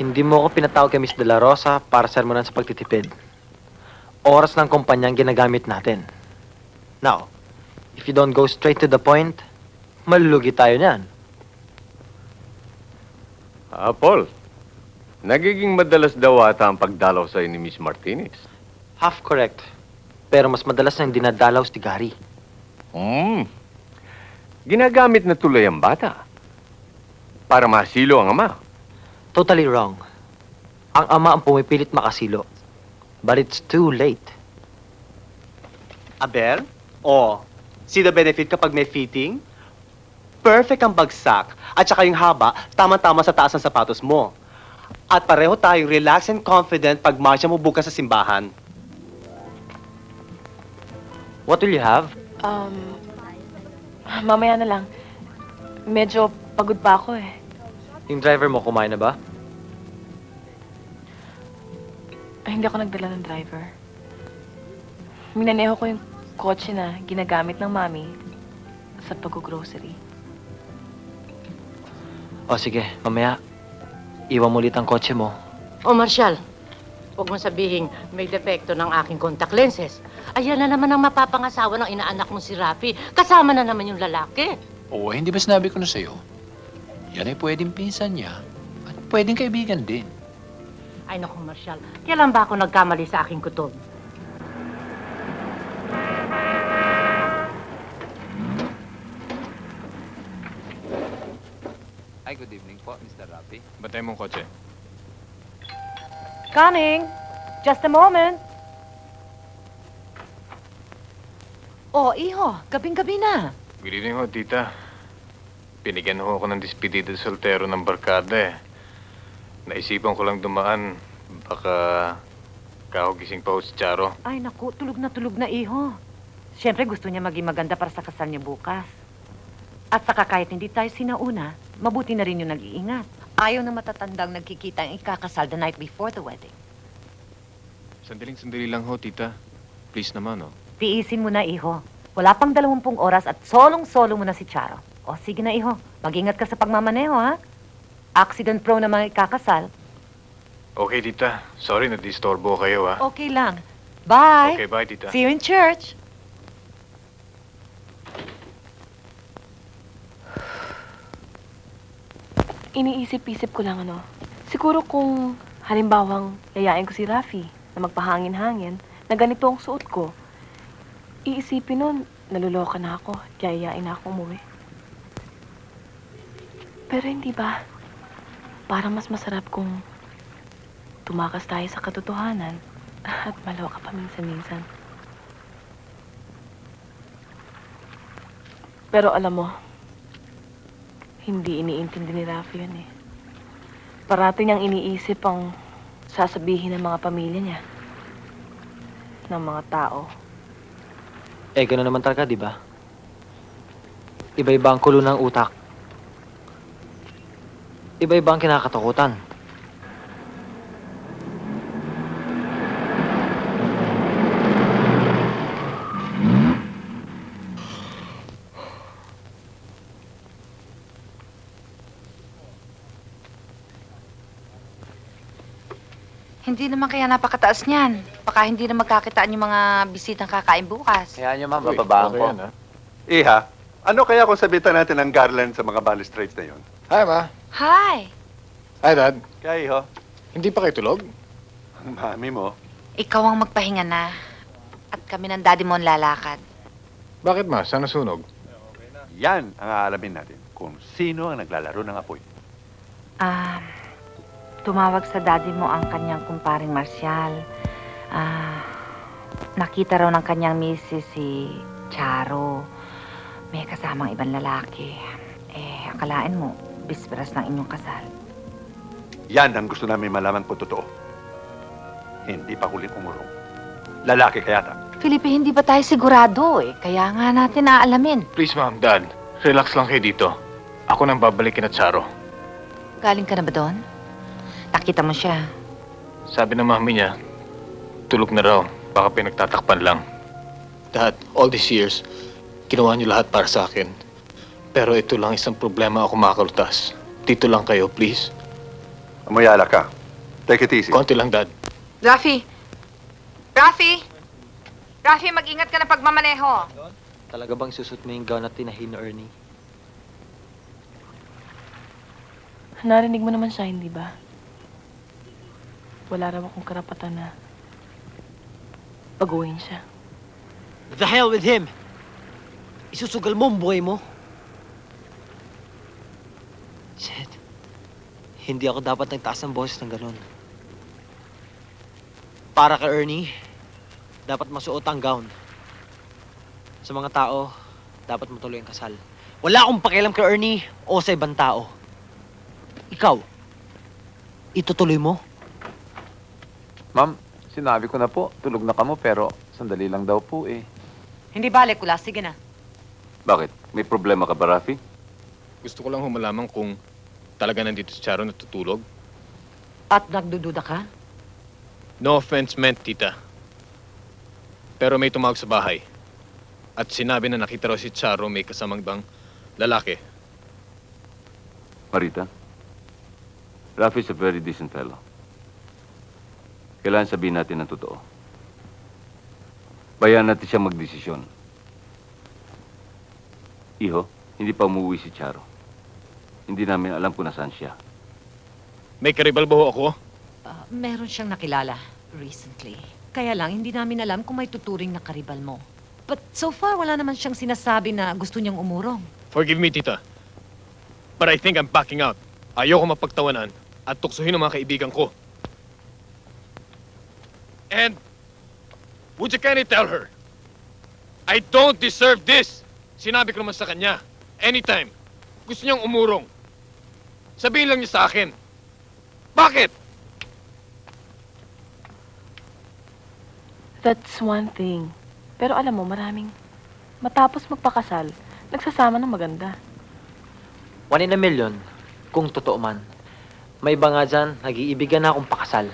hindi mo ako pinatawag kay Miss De La Rosa para sermonan sa pagtitipid. Oras ng kumpanya ang ginagamit natin. Now, if you don't go straight to the point, malulugi tayo niyan. Paul, nagiging madalas daw ata ang pagdalaw sa'yo ni Miss Martinez. Half correct. Pero mas madalas nang dinadalaw si Gary. Ginagamit na tuloy ang bata para masilo ang ama. Totally wrong. Ang ama ang pumipilit makasilo. But it's too late. Aber? Oh, see the benefit kapag may fitting? Perfect ang bagsak. At saka yung haba, tama-tama sa taas ng sapatos mo. At pareho tayong relaxed and confident pag marcha mo bukas sa simbahan. What will you have? Mamaya na lang. Medyo pagod pa ako eh. Yung driver mo kumain na ba? Ay, hindi ako nagdala ng driver. Minaneho ko yung kotse na ginagamit ng mami sa pag-grocery. O sige, mamaya. Iwan mo ulit ang kotse mo. O, Marshall, huwag mo sabihin may depekto ng aking contact lenses. Ayan na naman ang mapapangasawa ng inaanak mo si Rafi. Kasama na naman yung lalaki. Oo, hindi ba sinabi ko na sa'yo? Yan ay pwedeng pinsan niya at pwedeng kaibigan din. Ay, naku, Marshall, kailan ba ako nagkamali sa aking kutob? Ay, good evening po, Mr. Rafi. Batay mong kotse. Coming! Just a moment! Oh, iho, gabing-gabi na. Good evening ho, tita. Binigyan ho ako ng despedida soltero ng barkada eh. Naisipan ko lang dumaan. Baka kahugising pa ho si Charo. Ay, naku, tulog na iho. Siyempre, gusto niya maging maganda para sa kasal niya bukas. At saka kahit hindi tayo sinauna, mabuti na rin yung nag-iingat. Ayaw na matatandang nagkikita ang ikakasal the night before the wedding. Sandaling-sandali lang ho, tita. Please naman, oh. Tiisin mo na, iho. Wala pang 20 oras at solong-solo mo na si Charo. O, sige na, iho. Mag-ingat ka sa pagmamaneho, ha? Accident prone na mga ikakasal. Okay, tita. Sorry na disturbo kayo, ha? Okay lang. Bye! Okay, bye, tita. See you in church! Iniisip-isip ko lang siguro kung halimbawang yayain ko si Rafi na magpahangin-hangin na ganito ang suot ko, iisipin nun, naluloka na ako at yayain na ako umuwi. Pero hindi ba? Parang mas masarap kung tumakas tayo sa katotohanan at maloka pa minsan-minsan. Pero alam mo, hindi iniintindi ni Rafi yun eh. Parati niyang iniisip ang sasabihin ng mga pamilya niya. Ng mga tao. Eh, gano'n naman talaga, di ba? Iba-iba ang kulo ng utak. Iba-iba ang kinakatakutan. Hindi naman kaya napakataas niyan. Baka hindi na magkakitaan yung mga bisitang kakain bukas. Kaya niyo, ma'am, Uy, bababaan okay ko. yan, ha? Iha, ano kaya kung sabitan natin ang garland sa mga balustrades na yun? Hi, ma. Hi! Hi, Dad. Kaya, iho, Hindi pa kayo tulog? ang mami mo, Ikaw ang magpahinga na. At kami ng daddy mo ang lalakad. Bakit, ma? Sana sunog? yan ang aalamin natin kung sino ang naglalaro ng apoy. Tumawag sa daddy mo ang kanyang kumparing Marcial. Nakita raw ng kanyang misis si Charo. May kasamang ibang lalaki. Akalain mo, bisperas ng inyong kasal. Yan ang gusto namin malaman kung totoo. Hindi pa huling umurong. Lalaki kaya ta. Felipe, hindi ba tayo sigurado eh? Kaya nga natin aalamin. Please, ma'am, Dad. Relax lang kayo dito. Ako nang babalikin at Charo. Galing ka na ba doon? Nakita mo siya. Sabi ng mami niya, tulog na raw. Baka pinagtatakpan lang. Dad, all these years, ginawa niyo lahat para sa akin. Pero ito lang isang problema ako makakaltas. Dito lang kayo, please. Amoyala ka. Take it easy. Konti lang, Dad. Rafi! Rafi! Rafi, mag-ingat ka na pagmamaneho. Talaga bang susot mo yung gown na tinahin ni Ernie? Narinig mo naman siya, hindi ba? Wala raw akong karapatan na baguhin siya. The hell with him! Isusugal mo ang buhay mo. Shit. Hindi ako dapat nagtaas ng boses ng ganun. Para kay Ernie, dapat masuot ang gown. Sa mga tao, dapat matuloy ang kasal. Wala akong pakialam kay Ernie o sa ibang tao. Ikaw, itutuloy mo? Ma'am, sinabi ko na po, tulog na kamo pero sandali lang daw po eh. Hindi balik, Kula. Sige na. Bakit? May problema ka ba, Rafi? Gusto ko lang humalaman kung talaga nandito si Charo natutulog. At nagdududa ka? No offense meant, tita. Pero may tumawag sa bahay. At sinabi na nakita raw si Charo may kasamang bang lalaki. Marita, Rafi is a very decent fellow. Kailangan sabihin natin ang totoo. Bayan natin siya magdesisyon. Iho, hindi pa umuwi si Charo. Hindi namin alam kung nasaan siya. May karibal ba ho ako? Meron siyang nakilala recently. Kaya lang, hindi namin alam kung may tuturing na karibal mo. But so far, wala naman siyang sinasabi na gusto niyang umurong. Forgive me, tita. But I think I'm backing out. Ayoko mapagtawanan at tuksohin ang mga kaibigan ko. And would you kindly tell her, I don't deserve this. Sinabi ko naman sa kanya, anytime, gusto niyang umurong. Sabihin lang niya sa akin. Bakit? That's one thing. Pero alam mo, matapos magpakasal, nagsasama ng maganda. 1 in a million, kung totoo man. May iba nga dyan, nag-iibigan na akong pakasal.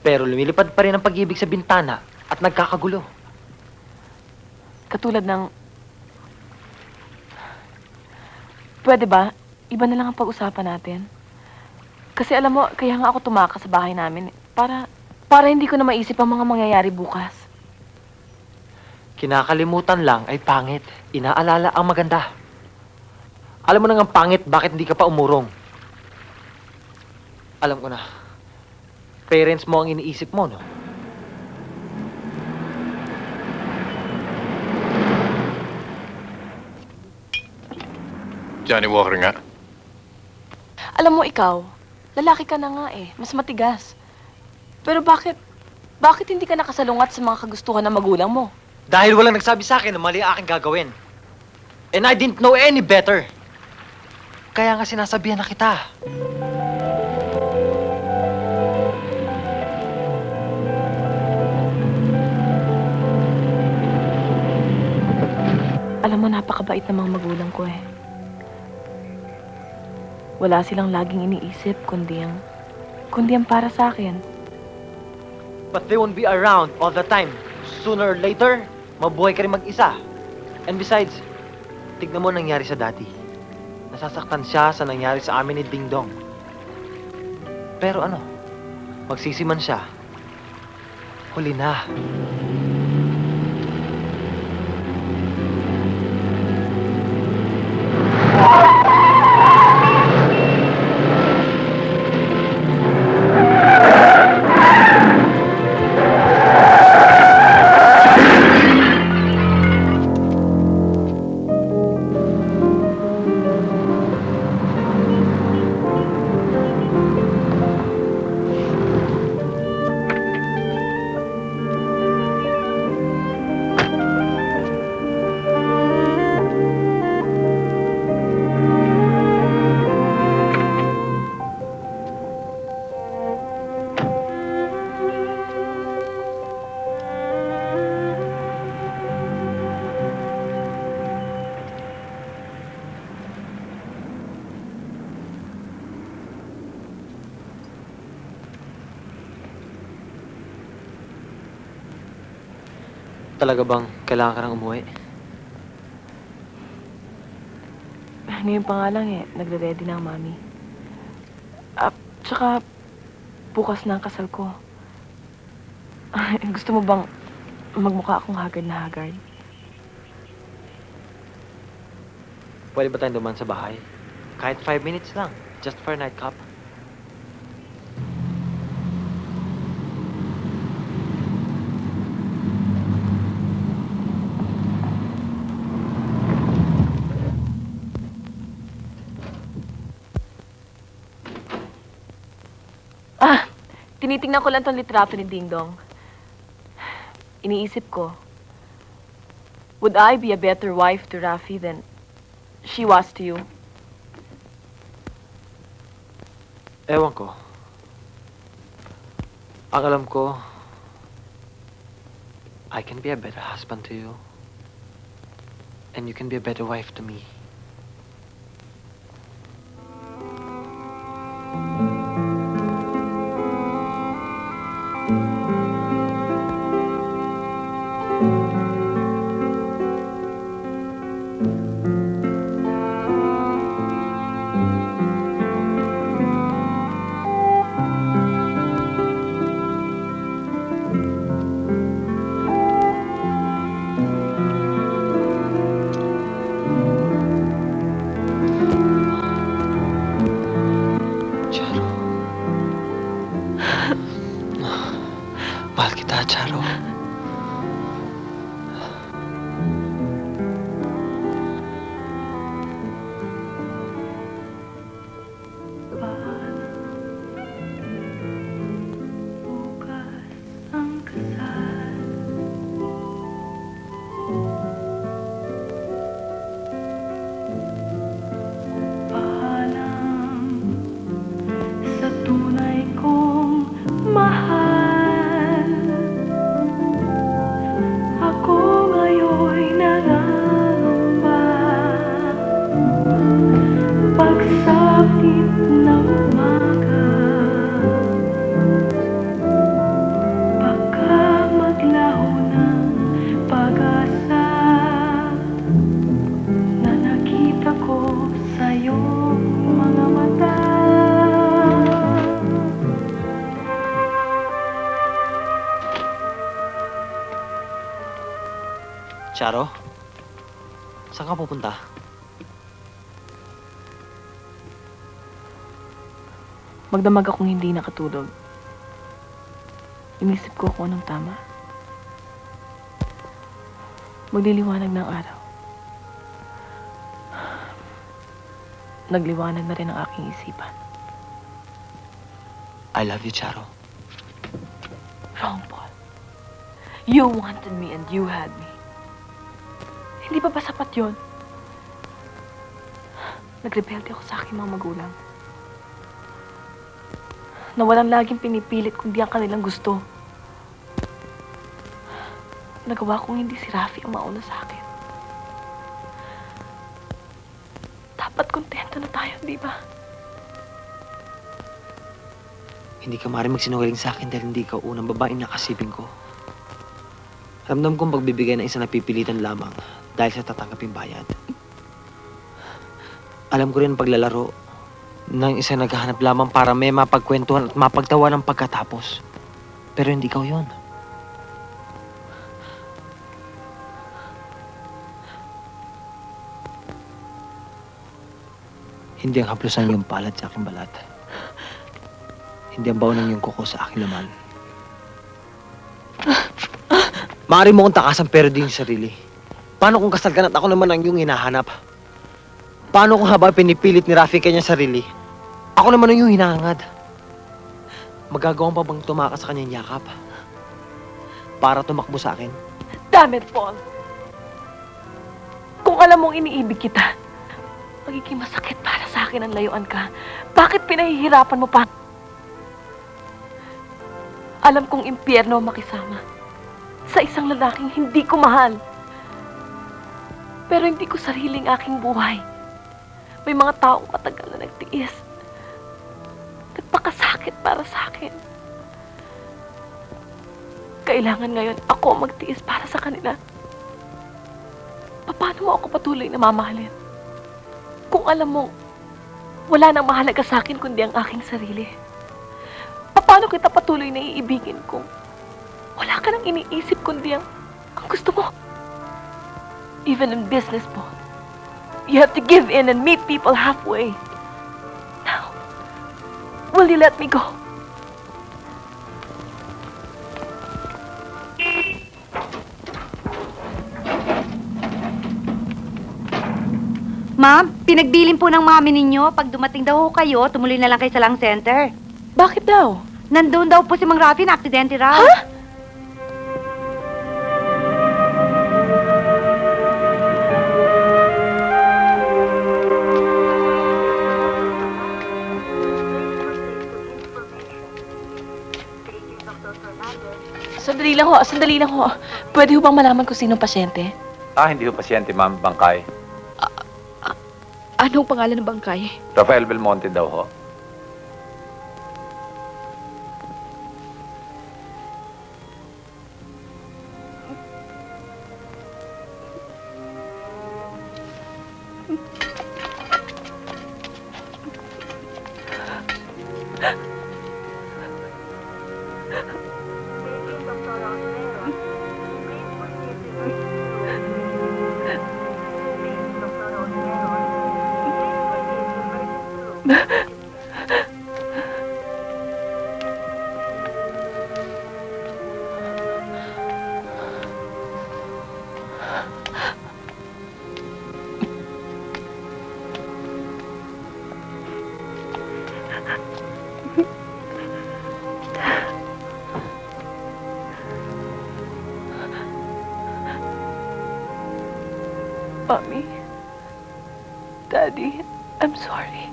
Pero lumilipad pa rin ang pag-ibig sa bintana at nagkakagulo. Katulad ng... Pwede ba, iba na lang ang pag-usapan natin? Kasi alam mo, kaya nga ako tumakas sa bahay namin. Para hindi ko na maisip ang mga mangyayari bukas. Kinakalimutan lang ay pangit. Inaalala ang maganda. Alam mo nang ang pangit, bakit hindi ka pa umurong? Alam ko na. Parents mo ang iniisip mo, no? Johnny Walker nga. Alam mo ikaw, lalaki ka na nga eh. Mas matigas. Pero bakit hindi ka nakasalungat sa mga kagustuhan ng magulang mo? Dahil walang nagsabi sa akin na mali ang aking gagawin. And I didn't know any better. Kaya nga sinasabihan na kita. Alam mo, napakabait ng mga magulang ko eh. Wala silang laging iniisip kundi ang para sa akin. But they won't be around all the time. Sooner or later, mabuhay ka rin mag-isa. And besides, tignan mo nangyari sa daddy. Nasasaktan siya sa nangyari sa amin ni Ding Dong. Pero ano, magsisi man siya, huli na. Talaga bang kailangan ka nang umuwi? Ngayon pa nga lang eh, nagre-ready na ang mami. Tsaka, bukas na ang kasal ko. Gusto mo bang magmukha akong haggard na haggard? Pwede ba tayong duman sa bahay? Kahit 5 minutes lang, just for a nightcap. Tinitingnan ko lang tong litrato ni Ding Dong. Iniisip ko, would I be a better wife to Rafi than she was to you? Ewan ko. Ang alam ko, I can be a better husband to you. And you can be a better wife to me. Charo. Mahal kita, Charo. Sa tunay kong mahal, ako ngayon'y nangangamba. Pagsapit ng umaga, baka maglaho ng pag-asa na nakita ko sa iyong mga mata. Charo? Saan ka pupunta? Magdamag akong hindi nakatulog. Inisip ko kung anong tama. Magliliwanag ng araw. Nagliwanag na rin ang aking isipan. I love you, Charo. Wrong, Paul. You wanted me and you had me. Hindi pa ba sapat yun? Nagrebelde ako sa aking mga magulang. Na walang laging pinipilit kundi ang kanilang gusto. Nagawa kong hindi si Rafi ang mauna sa akin. Dapat kontento na tayo, di ba? Hindi ka maaaring magsinungaling sa akin dahil hindi ka unang babaeng nakasibing ko. Ramdam kong pagbibigay ng isang napipilitan lamang dahil sa tatanggaping bayad. Alam ko rin ang paglalaro ng isang naghahanap lamang para may mapagkwentuhan at mapagtawa ng pagkatapos. Pero hindi ikaw yun. Hindi ang haplos ng iyong palad sa aking balat. Hindi ang baon ng iyong kuko sa aking laman. Maaari mo kong takasan pero di yung sarili. Paano kung kasal ka na at ako naman ang iyong hinahanap? Paano kung habang pinipilit ni Rafi kanyang sarili, ako naman ang iyong hinahangad? Magagawang pa bang tumakas sa kanyang yakap? Para tumakbo sa akin? Damn it, Paul. Kung alam mong iniibig kita, magiging masakit para sa akin ang layuan ka. Bakit pinahihirapan mo pa? Alam kong impyerno ang makisama sa isang lalaking hindi ko mahal. Pero hindi ko sariling aking buhay. May mga taong matagal na nagtiis. Nagpakasakit para sa akin. Kailangan ngayon ako magtiis para sa kanila. Paano mo ako patuloy na mamahalin? Kung alam mo, wala nang mahalaga sa akin kundi ang aking sarili. Paano kita patuloy na iibigin kung wala ka nang iniisip kundi ang gusto mo? Even in business, Paul, you have to give in and meet people halfway. Now, will you let me go? Ma'am, pinagbilin po ng mami ninyo. Pag dumating daw ho kayo, tumuloy na lang kayo sa Lang Center. Bakit daw? Nandun daw po si Mang Rafi na aksidente raw. Ha? Sandali lang ho, sandali lang ho. Pwede ho bang malaman kung sinong pasyente? Hindi ho pasyente, ma'am. Bangkay. Anong pangalan ng bangkay? Rafael Belmonte daw ho. Mommy, Daddy, I'm sorry.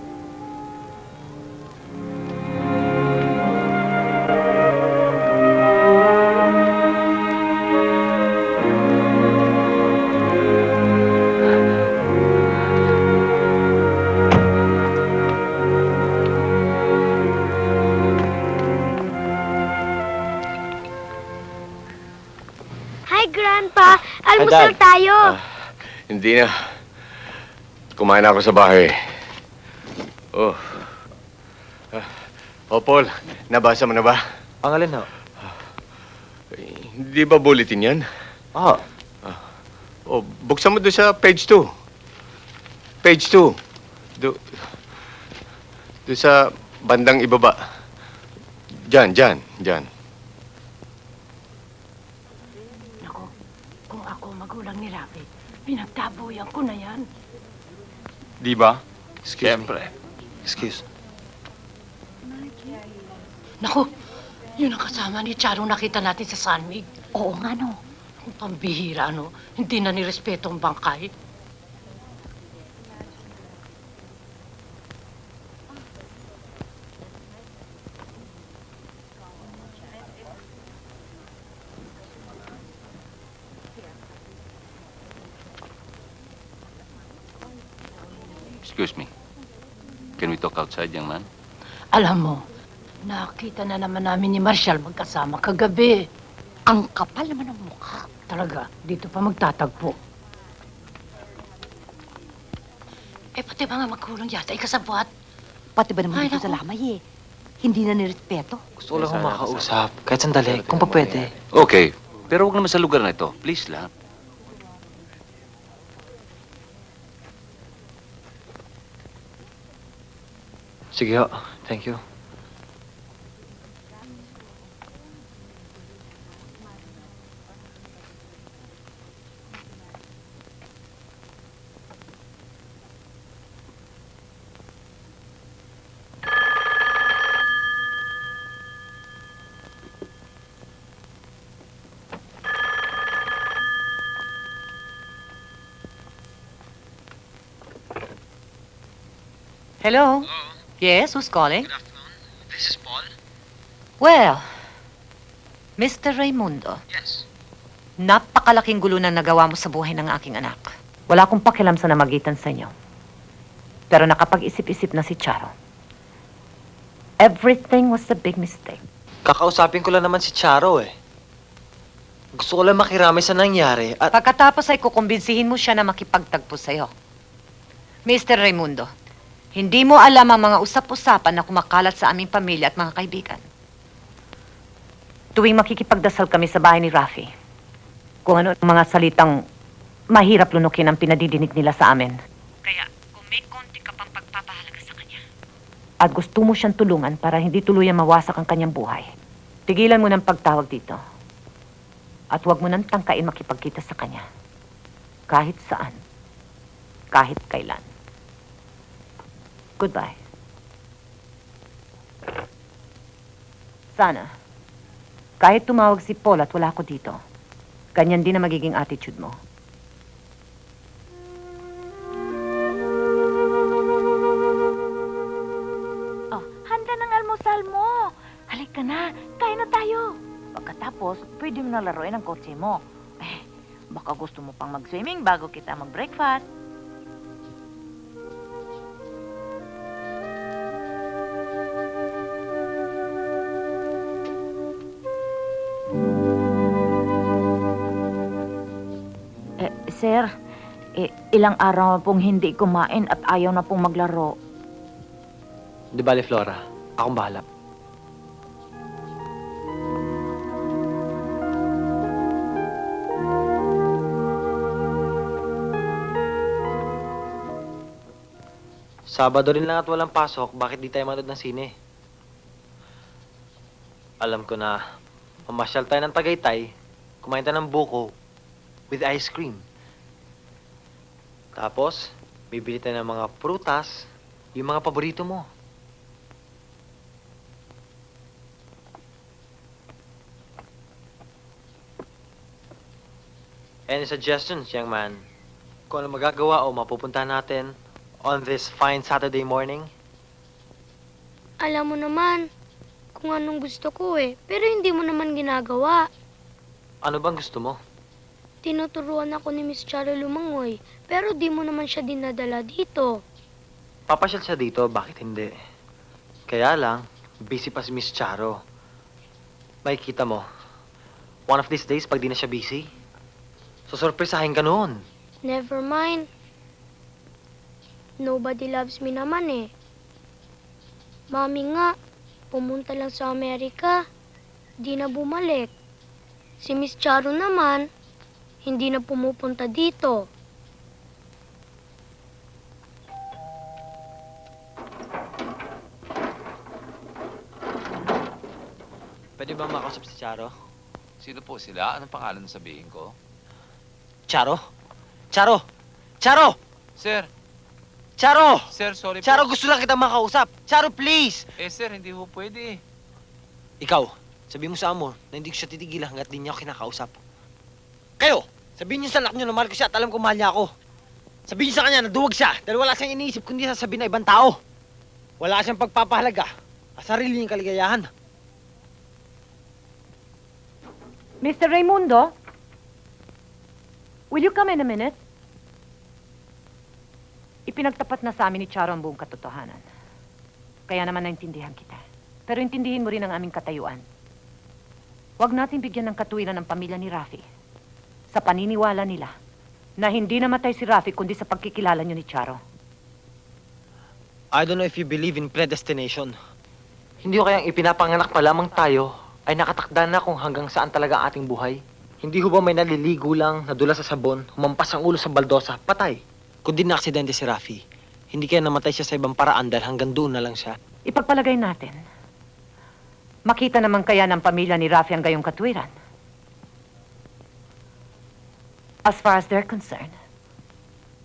Hi, Grandpa! Almusal Dad. tayo! Hindi na. Kumain na ako sa bahay. Oh. Paul, nabasa mo na ba? Ang alin ho? Hindi ba bulletin yan? Oo. Oh, buksan mo doon sa page 2. Page 2. Doon sa bandang ibaba. Diyan. Nako, kung ako magulang ni Rafi, pinagtabuyan ko na yan. Di ba? Siyempre. Excuse. Nako, yun ang kasama ni Charo nakita natin sa Sanmig. Oo nga, no. Ang pambihira, no? Hindi na nirespeto ang bangkay. Excuse me. Can we talk outside, young man? Alam mo, nakita na naman namin ni Marshall magkasama kagabi. Ang kapal naman ng mukha. Talaga, dito pa magtatagpo. Pati mga magkulong yata, ikasabwat. Pati ba naman Ay, dito sa naku. lamay eh? Hindi na nirespeto. Gusto ko lang makausap. Kahit sandali, kung pa pwede. Okay. Pero huwag naman sa lugar na ito. Please lang. Sige ho. Thank you. Hello? Yes, who's calling? Good afternoon. This is Paul. Well, Mr. Raimundo. Yes. Napakalaking gulo na nagawa mo sa buhay ng aking anak. Wala akong pakialam sa namagitan sa inyo. Pero nakapag-isip-isip na si Charo. Everything was a big mistake. Kakausapin ko lang naman si Charo eh. Gusto ko lang makiramay sa nangyari at... Pagkatapos ay kukumbinsihin mo siya na makipagtagpo sa'yo. Mr. Raimundo, hindi mo alam ang mga usap-usapan na kumakalat sa aming pamilya at mga kaibigan. Tuwing makikipagdasal kami sa bahay ni Rafi, kung ano ang mga salitang mahirap lunukin ang pinadidinig nila sa amin. Kaya, kung may konti ka pang pagpapahalaga sa kanya, at gusto mo siyang tulungan para hindi tuluyan mawasak ang kanyang buhay, tigilan mo ng pagtawag dito. At huwag mo nang tangkain makipagkita sa kanya. Kahit saan. Kahit kailan. Goodbye. Sana, kahit tumawag si Paul at wala ako dito, ganyan din ang magiging attitude mo. Oh, handa ng almusal mo. Halika na, kain na tayo. Pagkatapos, pwede mo na laruin ang kotse mo. Baka gusto mo pang mag-swimming bago kita mag-breakfast. Sir, ilang araw pong hindi kumain at ayaw na pong maglaro. Di bale, Flora. Akong bahala. Sabado rin lang at walang pasok, bakit di tayo manood ng sine? Alam ko na, mamasyal tayo ng Tagaytay, kumain tayo ng buko with ice cream. Tapos, bibili tayo ng mga prutas, yung mga paborito mo. Any suggestions, young man? Kung ano magagawa o mapupuntahan natin on this fine Saturday morning? Alam mo naman kung anong gusto ko eh, pero hindi mo naman ginagawa. Ano bang gusto mo? Tinuturuan ako ni Miss Charo lumangoy, pero di mo naman siya dinadala dito. Papasyal siya dito, bakit hindi? Kaya lang, busy pa si Miss Charo. Makikita mo, one of these days, pag di na siya busy, susurpresahin ka noon. Never mind. Nobody loves me naman eh. Mami nga, pumunta lang sa Amerika. Di na bumalik. Si Miss Charo naman, hindi na pumupunta dito. Pwede ba makausap si Charo? Sino po sila? Anong pangalan na sabihin ko? Charo? Charo! Charo! Sir! Charo! Sir, sorry po. Charo, gusto lang kita makausap. Charo, please! Sir, hindi po pwede. Ikaw, sabihin mo sa amo na hindi ko siya titigilan hanggat di niya ako kinakausap. Kayo, sabihin niyo sa anak niyo na mahal ko siya at alam ko mahal niya ako. Sabihin niyo sa kanya na duwag siya dahil wala siyang iniisip kundi sasabihin na ibang tao. Wala siyang pagpapahalaga at sarili niyang kaligayahan. Mr. Raimundo? Will you come in a minute? Ipinagtapat na sa amin ni Charo ang buong katotohanan. Kaya naman naintindihan kita. Pero intindihin mo rin ang aming katayuan. Huwag natin bigyan ng katuwiran ng pamilya ni Rafi sa paniniwala nila na hindi namatay si Rafi kundi sa pagkikilala niyo ni Charo. I don't know if you believe in predestination. Hindi ko kayang ipinapanganak pa lamang tayo ay nakatakda na kung hanggang saan talaga ang ating buhay. Hindi ho ba may naliligo lang, nadula sa sabon, humampas ang ulo sa baldosa, patay? Kundi na aksidente si Rafi, hindi kaya namatay siya sa ibang paraan dahil hanggang doon na lang siya. Ipagpalagay natin. Makita naman kaya ng pamilya ni Rafi ang gayong katwiran. As far as they're concerned,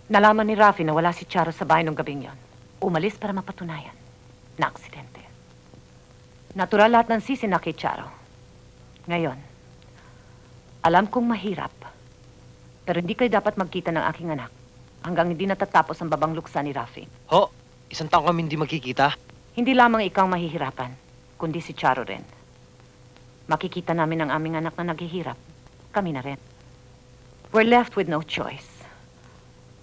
nalaman ni Rafi na wala si Charo sa bahay nung gabing yon. Umalis para mapatunayan na aksidente. Natural lahat ng sisi na kay Charo. Ngayon, alam kong mahirap, pero hindi kayo dapat magkita ng aking anak hanggang hindi natatapos ang babang luksa ni Rafi. Ho, isang taong kami hindi magkikita. Hindi lamang ikaw mahihirapan, kundi si Charo rin. Makikita namin ang aming anak na naghihirap. Kami na rin. We're left with no choice.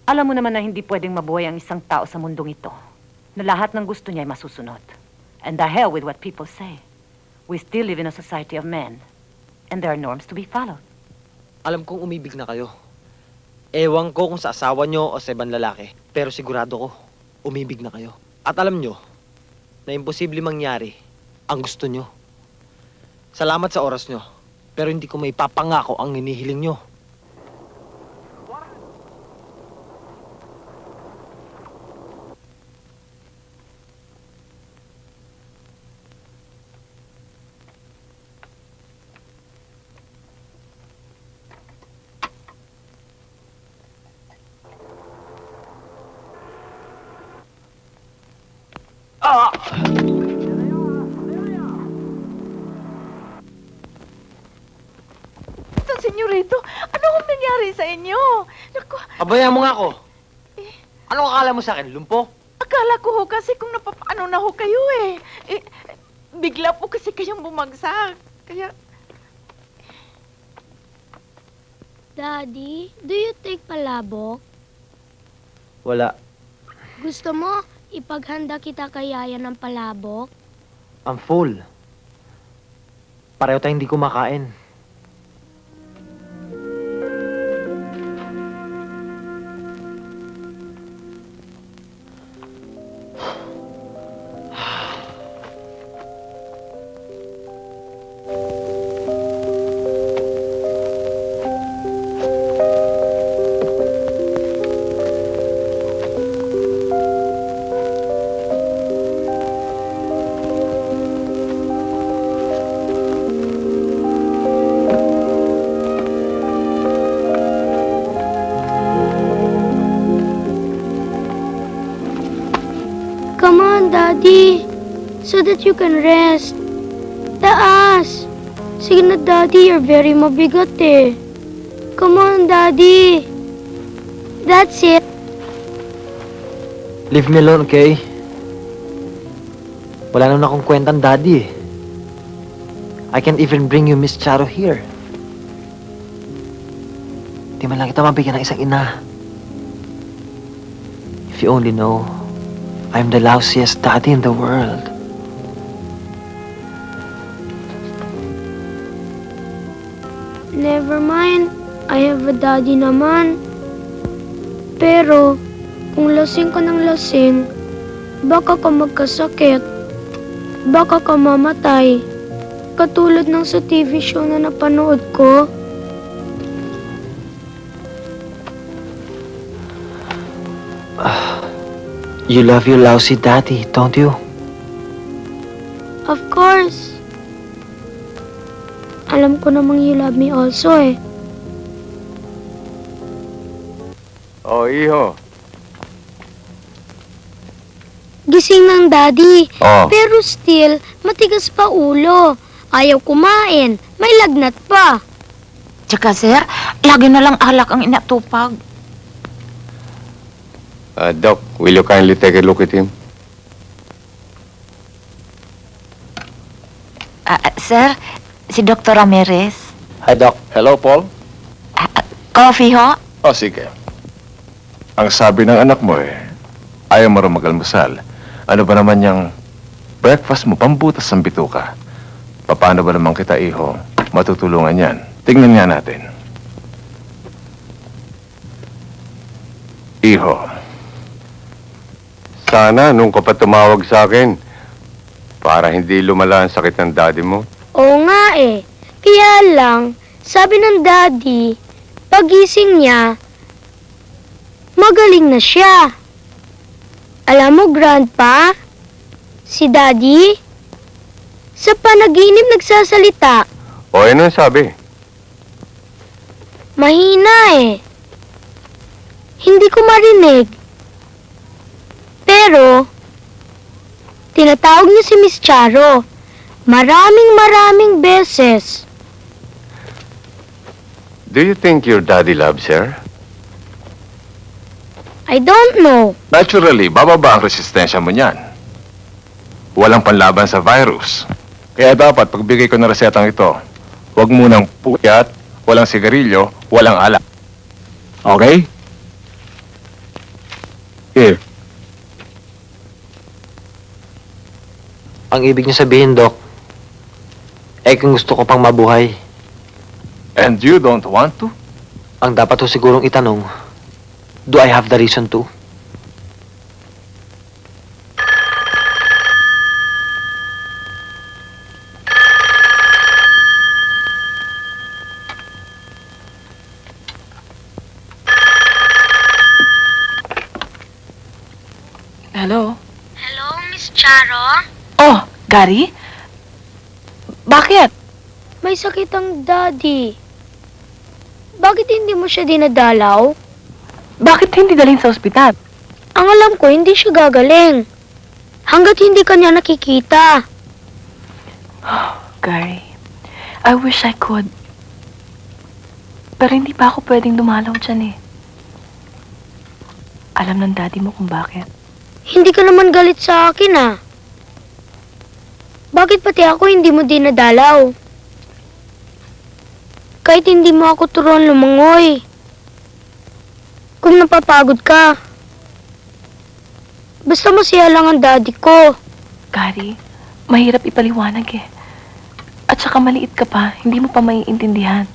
Alam mo naman na hindi pwedeng mabuhay ang isang tao sa mundong ito na lahat ng gusto niya ay masusunod. And the hell with what people say. We still live in a society of men, and there are norms to be followed. Alam kong umibig na kayo. Ewan ko kung sa asawa nyo o sa ibang lalaki, pero sigurado ko, umibig na kayo. At alam nyo, na imposible mangyari ang gusto nyo. Salamat sa oras nyo, pero hindi ko may papangako ang hinihiling nyo. Senyorito, ano kung nangyari sa inyo? Naku, Abayan mo nga ako. Ano akala mo sa akin, lumpo? akala ko ho kasi kung napapaano na ho kayo eh. Bigla po kasi kayong bumagsak. Kaya, Daddy, do you take palabok? Wala. Gusto mo ipaghanda kita kay Yaya ng palabok? I'm full. Pareho tayong hindi kumakain. Come on, Daddy. So that you can rest. Taas. Sige na, Daddy. You're very mabigat eh. Come on, Daddy. That's it. Leave me alone, okay? Wala naman akong kwentang daddy eh. I can't even bring you Miss Charo here. Di man lang kita mabigyan ng isang ina. If you only know, I'm the lousiest daddy in the world. Never mind. I have a daddy naman. Pero, kung lasing ka ng lasing, baka ka magkasakit. Baka ka mamatay. Katulad ng sa TV show na napanood ko. You love your lousy daddy, don't you? Of course. Alam ko namang you love me also eh. Oh, iho. Gising ng daddy. Oh. Pero still, matigas pa ulo. Ayaw kumain. May lagnat pa. Tsaka sir, lagi na lang alak ang inatupag. Doc, will you kindly take a look at him? Sir, si Dr. Ramirez. Hi, Doc. Hello, Paul? Coffee ho? O, sige. Ang sabi ng anak mo ayaw mo rin mag-almusal. Ano ba naman yung breakfast mo, pambutas ng bituka? Paano ba naman kita, iho, matutulungan yan? Tingnan nga natin. Iho, Sana nung ka pa tumawag sa akin para hindi lumala ang sakit ng daddy mo. Oo nga eh. Kaya lang, sabi ng daddy, pagising niya, magaling na siya. Alam mo, grandpa, si daddy, sa panaginip nagsasalita. O, ano ang sabi? Mahina eh. Hindi ko marinig. Pero, tinatawag niya si Miss Charo. Maraming beses. Do you think your daddy loves her? I don't know. naturally, bababa ang resistensya mo niyan. Walang panlaban sa virus. Kaya dapat, pagbigay ko ng resetang ito, huwag munang puyat, walang sigarilyo, walang alak. Okay? Here. Ang ibig niyo sabihin, Doc, kung gusto ko pang mabuhay. And you don't want to? Ang dapat ho sigurong itanong, do I have the reason to? Hello? Hello, Miss Charo? Oh, Gary? Bakit? May sakit ang daddy. Bakit hindi mo siya dinadalaw? Bakit hindi dalhin sa ospital? Ang alam ko, hindi siya gagaling. Hanggat hindi kanya nakikita. Gary, I wish I could. Pero hindi pa ako pwedeng dumalaw dyan eh. Alam ng daddy mo kung bakit. Hindi ka naman galit sa akin ah. Bakit pati ako hindi mo dinadalaw? Kahit hindi mo ako turuan lumangoy. Kung napapagod ka. Basta masaya lang ang daddy ko. Gary, mahirap ipaliwanag eh. At saka maliit ka pa, hindi mo pa maiintindihan.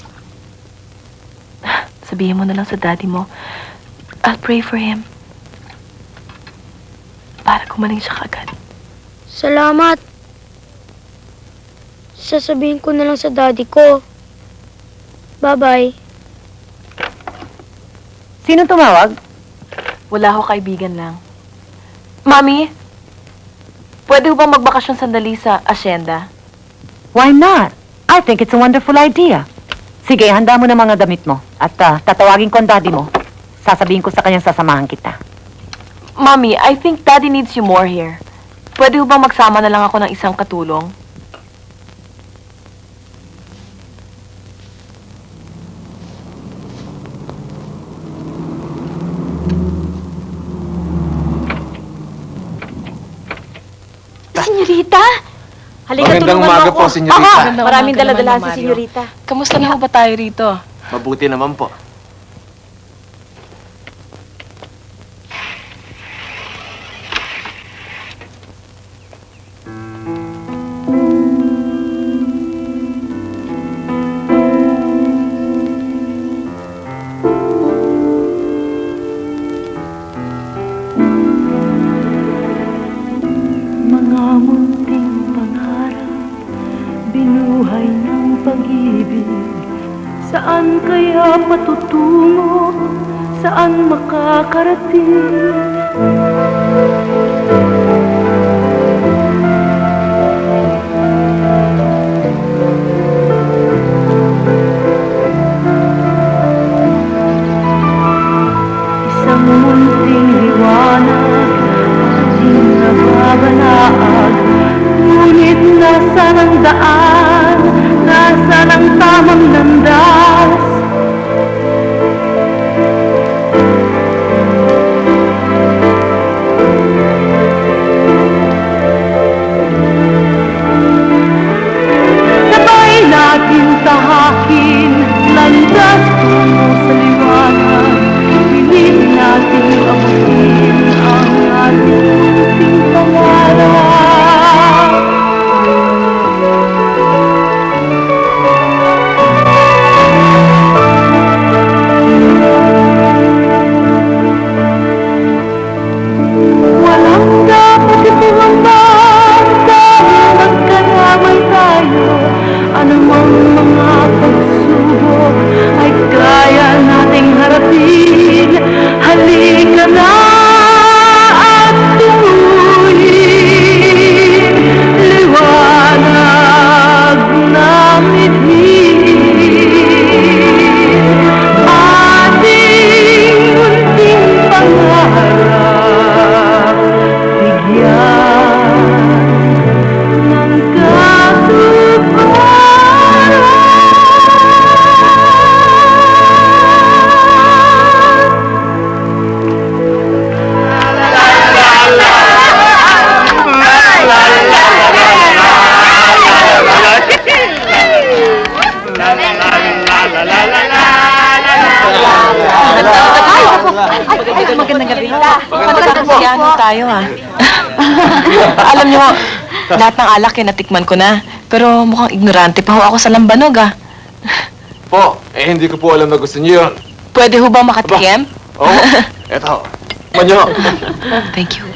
Sabihin mo na lang sa daddy mo, I'll pray for him. Para gumaling siya kagad. Salamat. Sasabihin ko na lang sa daddy ko. Bye-bye. Sino tumawag? Wala ako, kaibigan lang. Mami, pwede ko bang magbakasyon sandali sa asyenda? Why not? I think it's a wonderful idea. Sige, handa mo na mga damit mo. At tatawagin ko ang daddy mo. Sasabihin ko sa kanyang sasamahan kita. Mami, I think daddy needs you more here. Pwede ko bang magsama na lang ako ng isang katulong? Senyorita! Halika, Magandang tulungan umaga mo ako. po, senyorita. Aha, maraming dala-dala si senyorita. Kamusta na ho ba tayo rito? Mabuti naman po. Mga munting pangarap, binuhay ng pag-ibig. Saan kaya patutungo? Saan makakarating? Isang munting liwanag, ating nababalaag. Ngunit nasaan ang daan? Nasaan ang tamang landas? Sabay natin tahakin, landas tungo sa liwanag. Pilit natin abutin ang ating munting pangarap. Walang dapat ipangambang dahil magkalaman tayo. Anumang mga pagsubok ay kaya nating harapin. Halika na at tumuhin. Liwanag na mithin. Ating munting pangarap, bigyan ng Magandang gabi. Magkakasiyahan tayo, ha? Alam niyo, lahat ng alak eh, natikman ko na. Pero mukhang ignorante pa ho ako sa lambanog, ah. Po, hindi ko po alam na gusto niyo yun. Pwede ho ba makatikim? Oo, eto. Manyo. Thank you.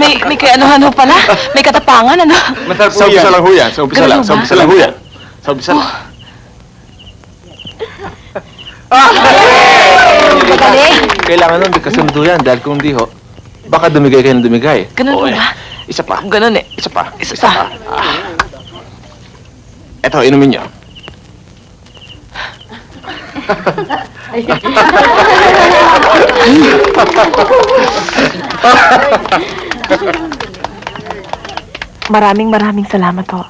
May kaanuhan ho pala. May katapangan, ano? Sa umpisa lang ho yan. Sa umpisa lang. Sa umpisa lang ho yan. Sa umpisa lang. Kailangan nun, di kasundo yan. Dahil kung di ho, baka dumigay kayo ng dumigay. Ganun ho ba? Isa pa. Ganun eh. Isa pa. Isa pa. Eto, inumin niyo. Maraming salamat ho.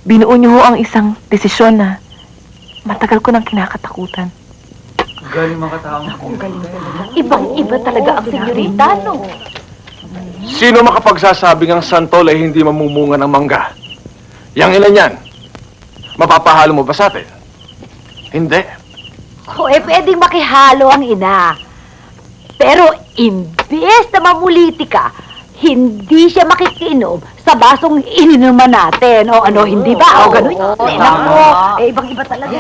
Binuo niyo ho ang isang desisyon na matagal ko nang kinakatakutan. Galing mga taong Ibang-iba talaga ang senyorita, no? Sino makapagsasabing ang santol ay hindi mamumunga ng mangga? Yang ilan yan? Mapapahalo mo ba sa atin? Hindi. Pwedeng makihalo ang ina. Pero imbes na mamuliti ka, hindi siya makikinom sa basong ininuman natin. O ano, hindi ba? O ganun. Naku, ibang-iba talaga.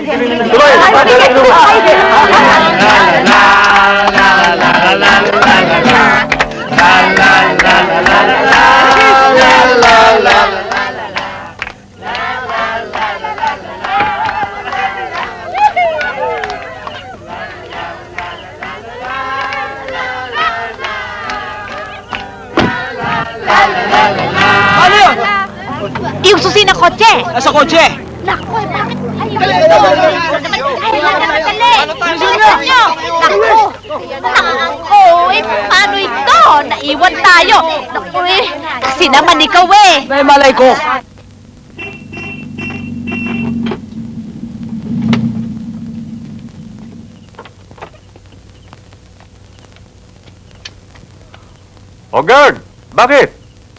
Ano yun? Yung susi ng kotse! Nasa kotse! Naku, bakit? Paano ito? Naiwan tayo. Naku kasi naman ikaw May malay ko. O guard, bakit?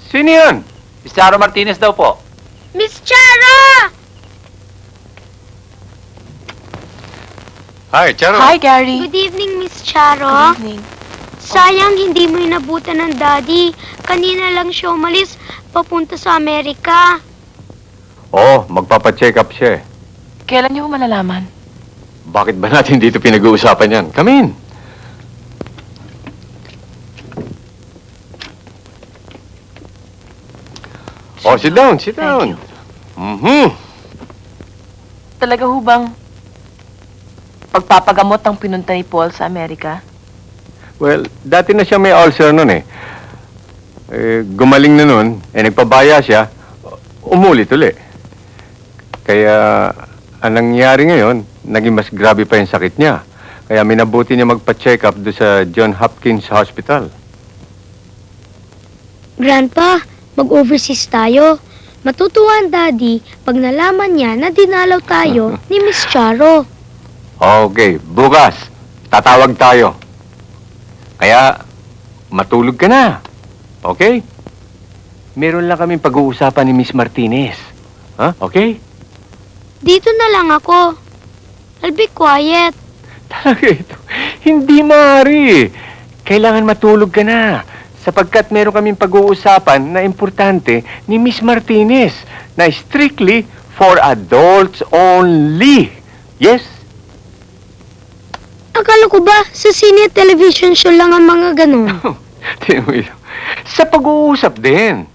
Sino yan? Miss Charo Martinez daw po. Miss Charo! Hi, Charo. Hi, Gary. Good evening, Miss Charo. Good evening. Sayang hindi mo inabutan ng daddy. Kanina lang siya umalis papunta sa Amerika. Oo, magpapacheck up siya eh. Kailan niyo malalaman? Bakit ba natin dito pinag-uusapan yan? Come in. Oh, sit down, sit down. Talaga ho bang pagpapagamot ang pinunta ni Paul sa Amerika? Well, dati na siya may ulcer nun eh. Gumaling na nun, nagpabaya siya, umulit uli. Kaya, ang nangyari ngayon, naging mas grabe pa yung sakit niya. Kaya minabuti niya magpa-check up doon sa John Hopkins Hospital. Grandpa, mag-overseas tayo. Matutuwa ang daddy pag nalaman niya na dinalaw tayo ni Miss Charo. Okay, bukas, tatawag tayo. Kaya, matulog ka na. Okay? Meron lang kaming pag-uusapan ni Miss Martinez. Ha? Okay? Dito na lang ako. I'll be quiet. Talaga ito. Hindi maaari. Kailangan matulog ka na. Sapagkat meron kaming pag-uusapan na importante ni Miss Martinez na strictly for adults only. Yes? Akala ko ba sa senior television show lang ang mga ganun? Tingnan mo ito. Sa pag-uusap din.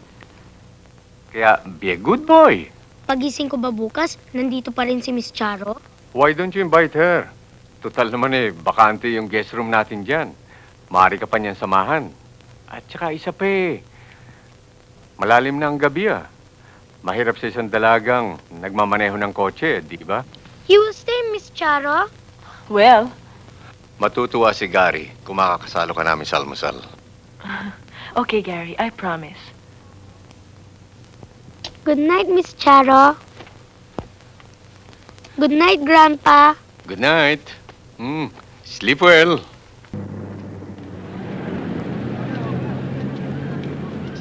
Kaya, be a good boy. Pagising ko ba bukas, nandito pa rin si Miss Charo? Why don't you invite her? Total naman bakante yung guest room natin dyan. Maaari ka pa niyan samahan. At saka isa pa malalim na ang gabi Mahirap sa isang dalagang nagmamaneho ng kotse, di ba? You will stay, Miss Charo? Well, Matutuwa si Gary kung makakasalo ka namin sa almusal. okay, Gary, I promise. Good night, Miss Charo. Good night, Grandpa. Good night. Sleep well.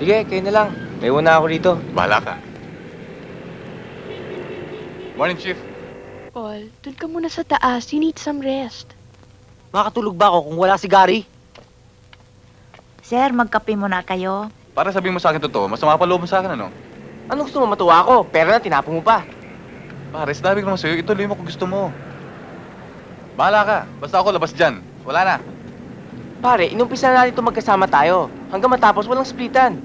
Sige, kayo na lang. May una ako rito. Bahala ka. Morning, Chief. Paul, dun ka muna sa taas. You need some rest. Makakatulog ba ako kung wala si Gary? Sir, magkape muna kayo. Para sabihin mo sa akin totoo, masama pa loob mo sa akin, ano? Ano gusto mo matuwa ako? Pera na, tinapon mo pa. Pare, sinabi ko naman sa'yo, ituloy mo kung gusto mo. Bahala ka. Basta ako labas dyan. Wala na. Pare, inumpisa na natin ito magkasama tayo. Hanggang matapos, walang splitan.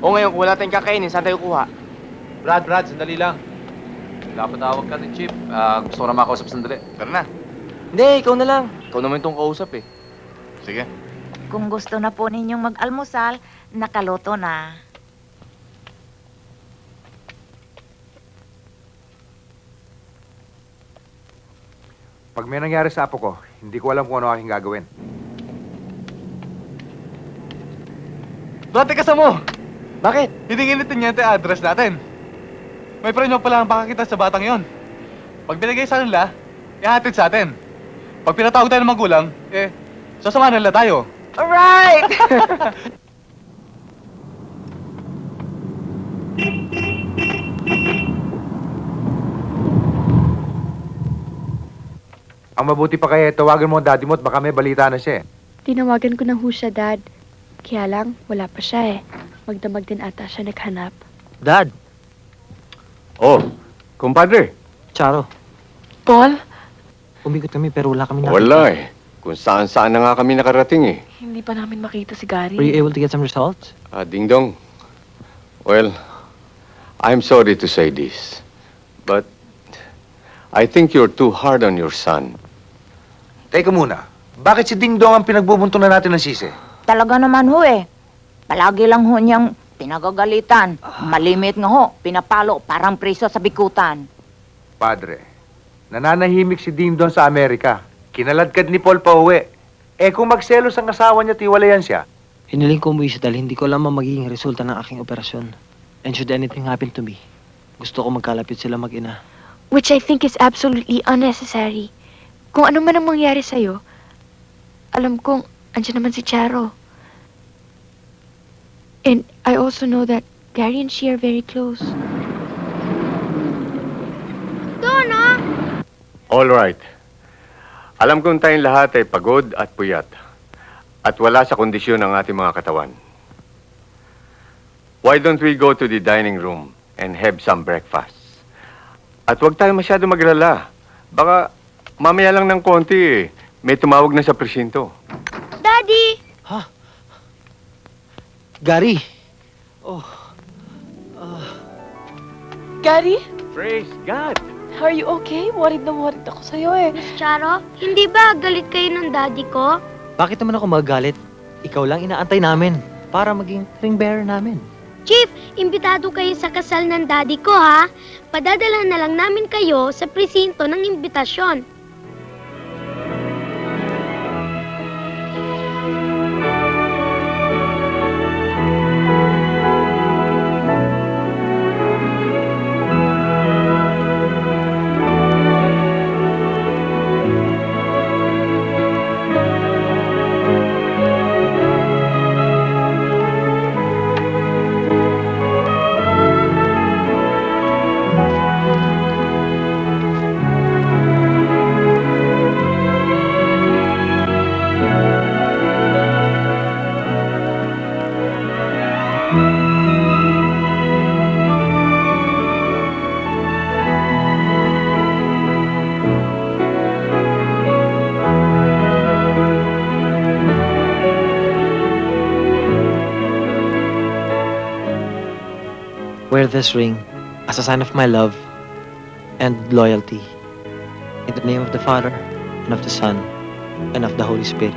O ngayon, kung wala tayong kakainin, saan tayo kuha? Brad, sandali lang. Napatawag ka ni Chief. Gusto ko na makausap sandali. Tara na. Hindi, ikaw na lang. Ikaw naman itong kausap eh. Sige. Kung gusto na po ninyong mag-almusal, nakaloto na. Pag may nangyari sa apo ko, hindi ko alam kung ano aking gagawin. Brad, teka sa mo! Bakit? Hiningi niya yung address natin. May prenyong pala ang pakakita sa batang yon. Pag binigay sa kanila, ihatid sa atin. Pag pinatawag tayo ng magulang, sasamahan nila tayo. Alright! Ang mabuti pa kaya, tawagan mo ang daddy mo at baka may balita na siya eh. Tinawagan ko na ho siya, Dad. Kaya lang, wala pa siya eh. Magdamag din ata siya naghanap. Dad, Oh, kumpadre. Charo, Paul? umikot kami pero wala kami nakita. Wala eh. Kung saan-saan na nga kami nakarating eh. Hindi pa namin makita si Gary. Were you able to get some results? Ding Dong. Well, I'm sorry to say this, but I think you're too hard on your son. Teka muna, bakit si Ding Dong ang pinagbubuntunan natin ng sisi? Talaga naman ho eh. Palagi lang ho niyang pinagagalitan. Malimit nga ho, pinapalo parang priso sa bikutan. Padre, nananahimik si Ding Dong sa Amerika. Kinaladkad ni Paul pa uwi. Eh kung magselos ang asawa niya, tiwalayan siya. Hiniling ko umuwi siya dahil hindi ko alam ang magiging resulta ng aking operasyon. And should anything happen to me, gusto ko magkalapit sila mag-ina. Which I think is absolutely unnecessary. Kung ano man ang mangyari sa'yo, alam kong andyan naman si Charo. And I also know that Gary and she are very close. Dono! All right. Alam kong tayong lahat ay pagod at puyat. At wala sa kondisyon ang ating mga katawan. Why don't we go to the dining room and have some breakfast? At huwag tayo masyado maglala. Baka mamaya lang ng konti eh. May tumawag na sa presinto. Daddy! Gary! Gary? Praise God! Are you okay? Worried na worried ako sa'yo eh. Miss Charo, hindi ba galit kayo ng daddy ko? Bakit naman ako magagalit? Ikaw lang inaantay namin para maging ring bearer namin. Chief, imbitado kayo sa kasal ng daddy ko, ha? Padadala na lang namin kayo sa presinto ng imbitasyon. Wear this ring as a sign of my love and loyalty. In the name of the Father, and of the Son, and of the Holy Spirit.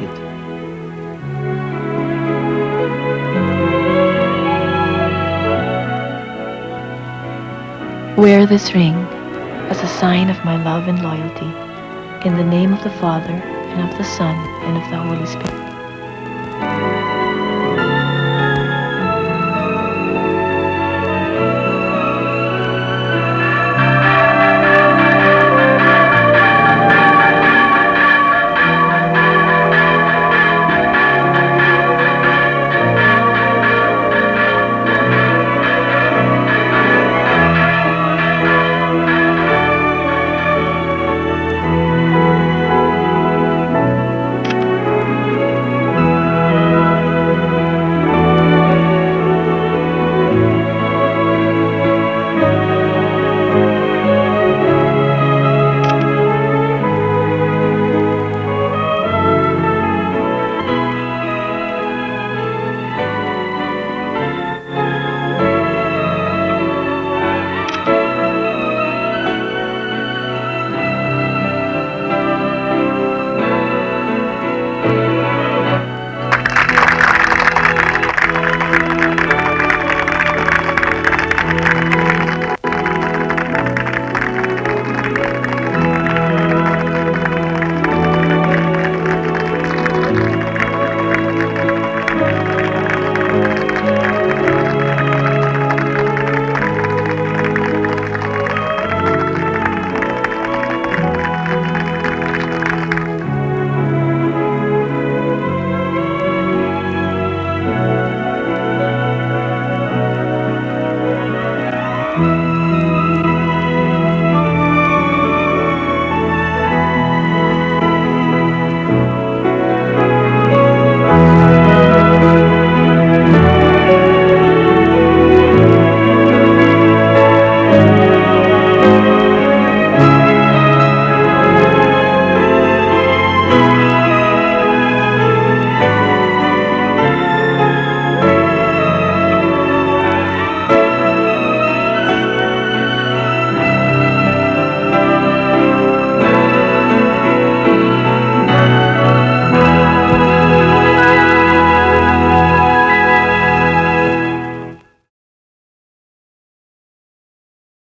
Wear this ring as a sign of my love and loyalty. In the name of the Father, and of the Son, and of the Holy Spirit.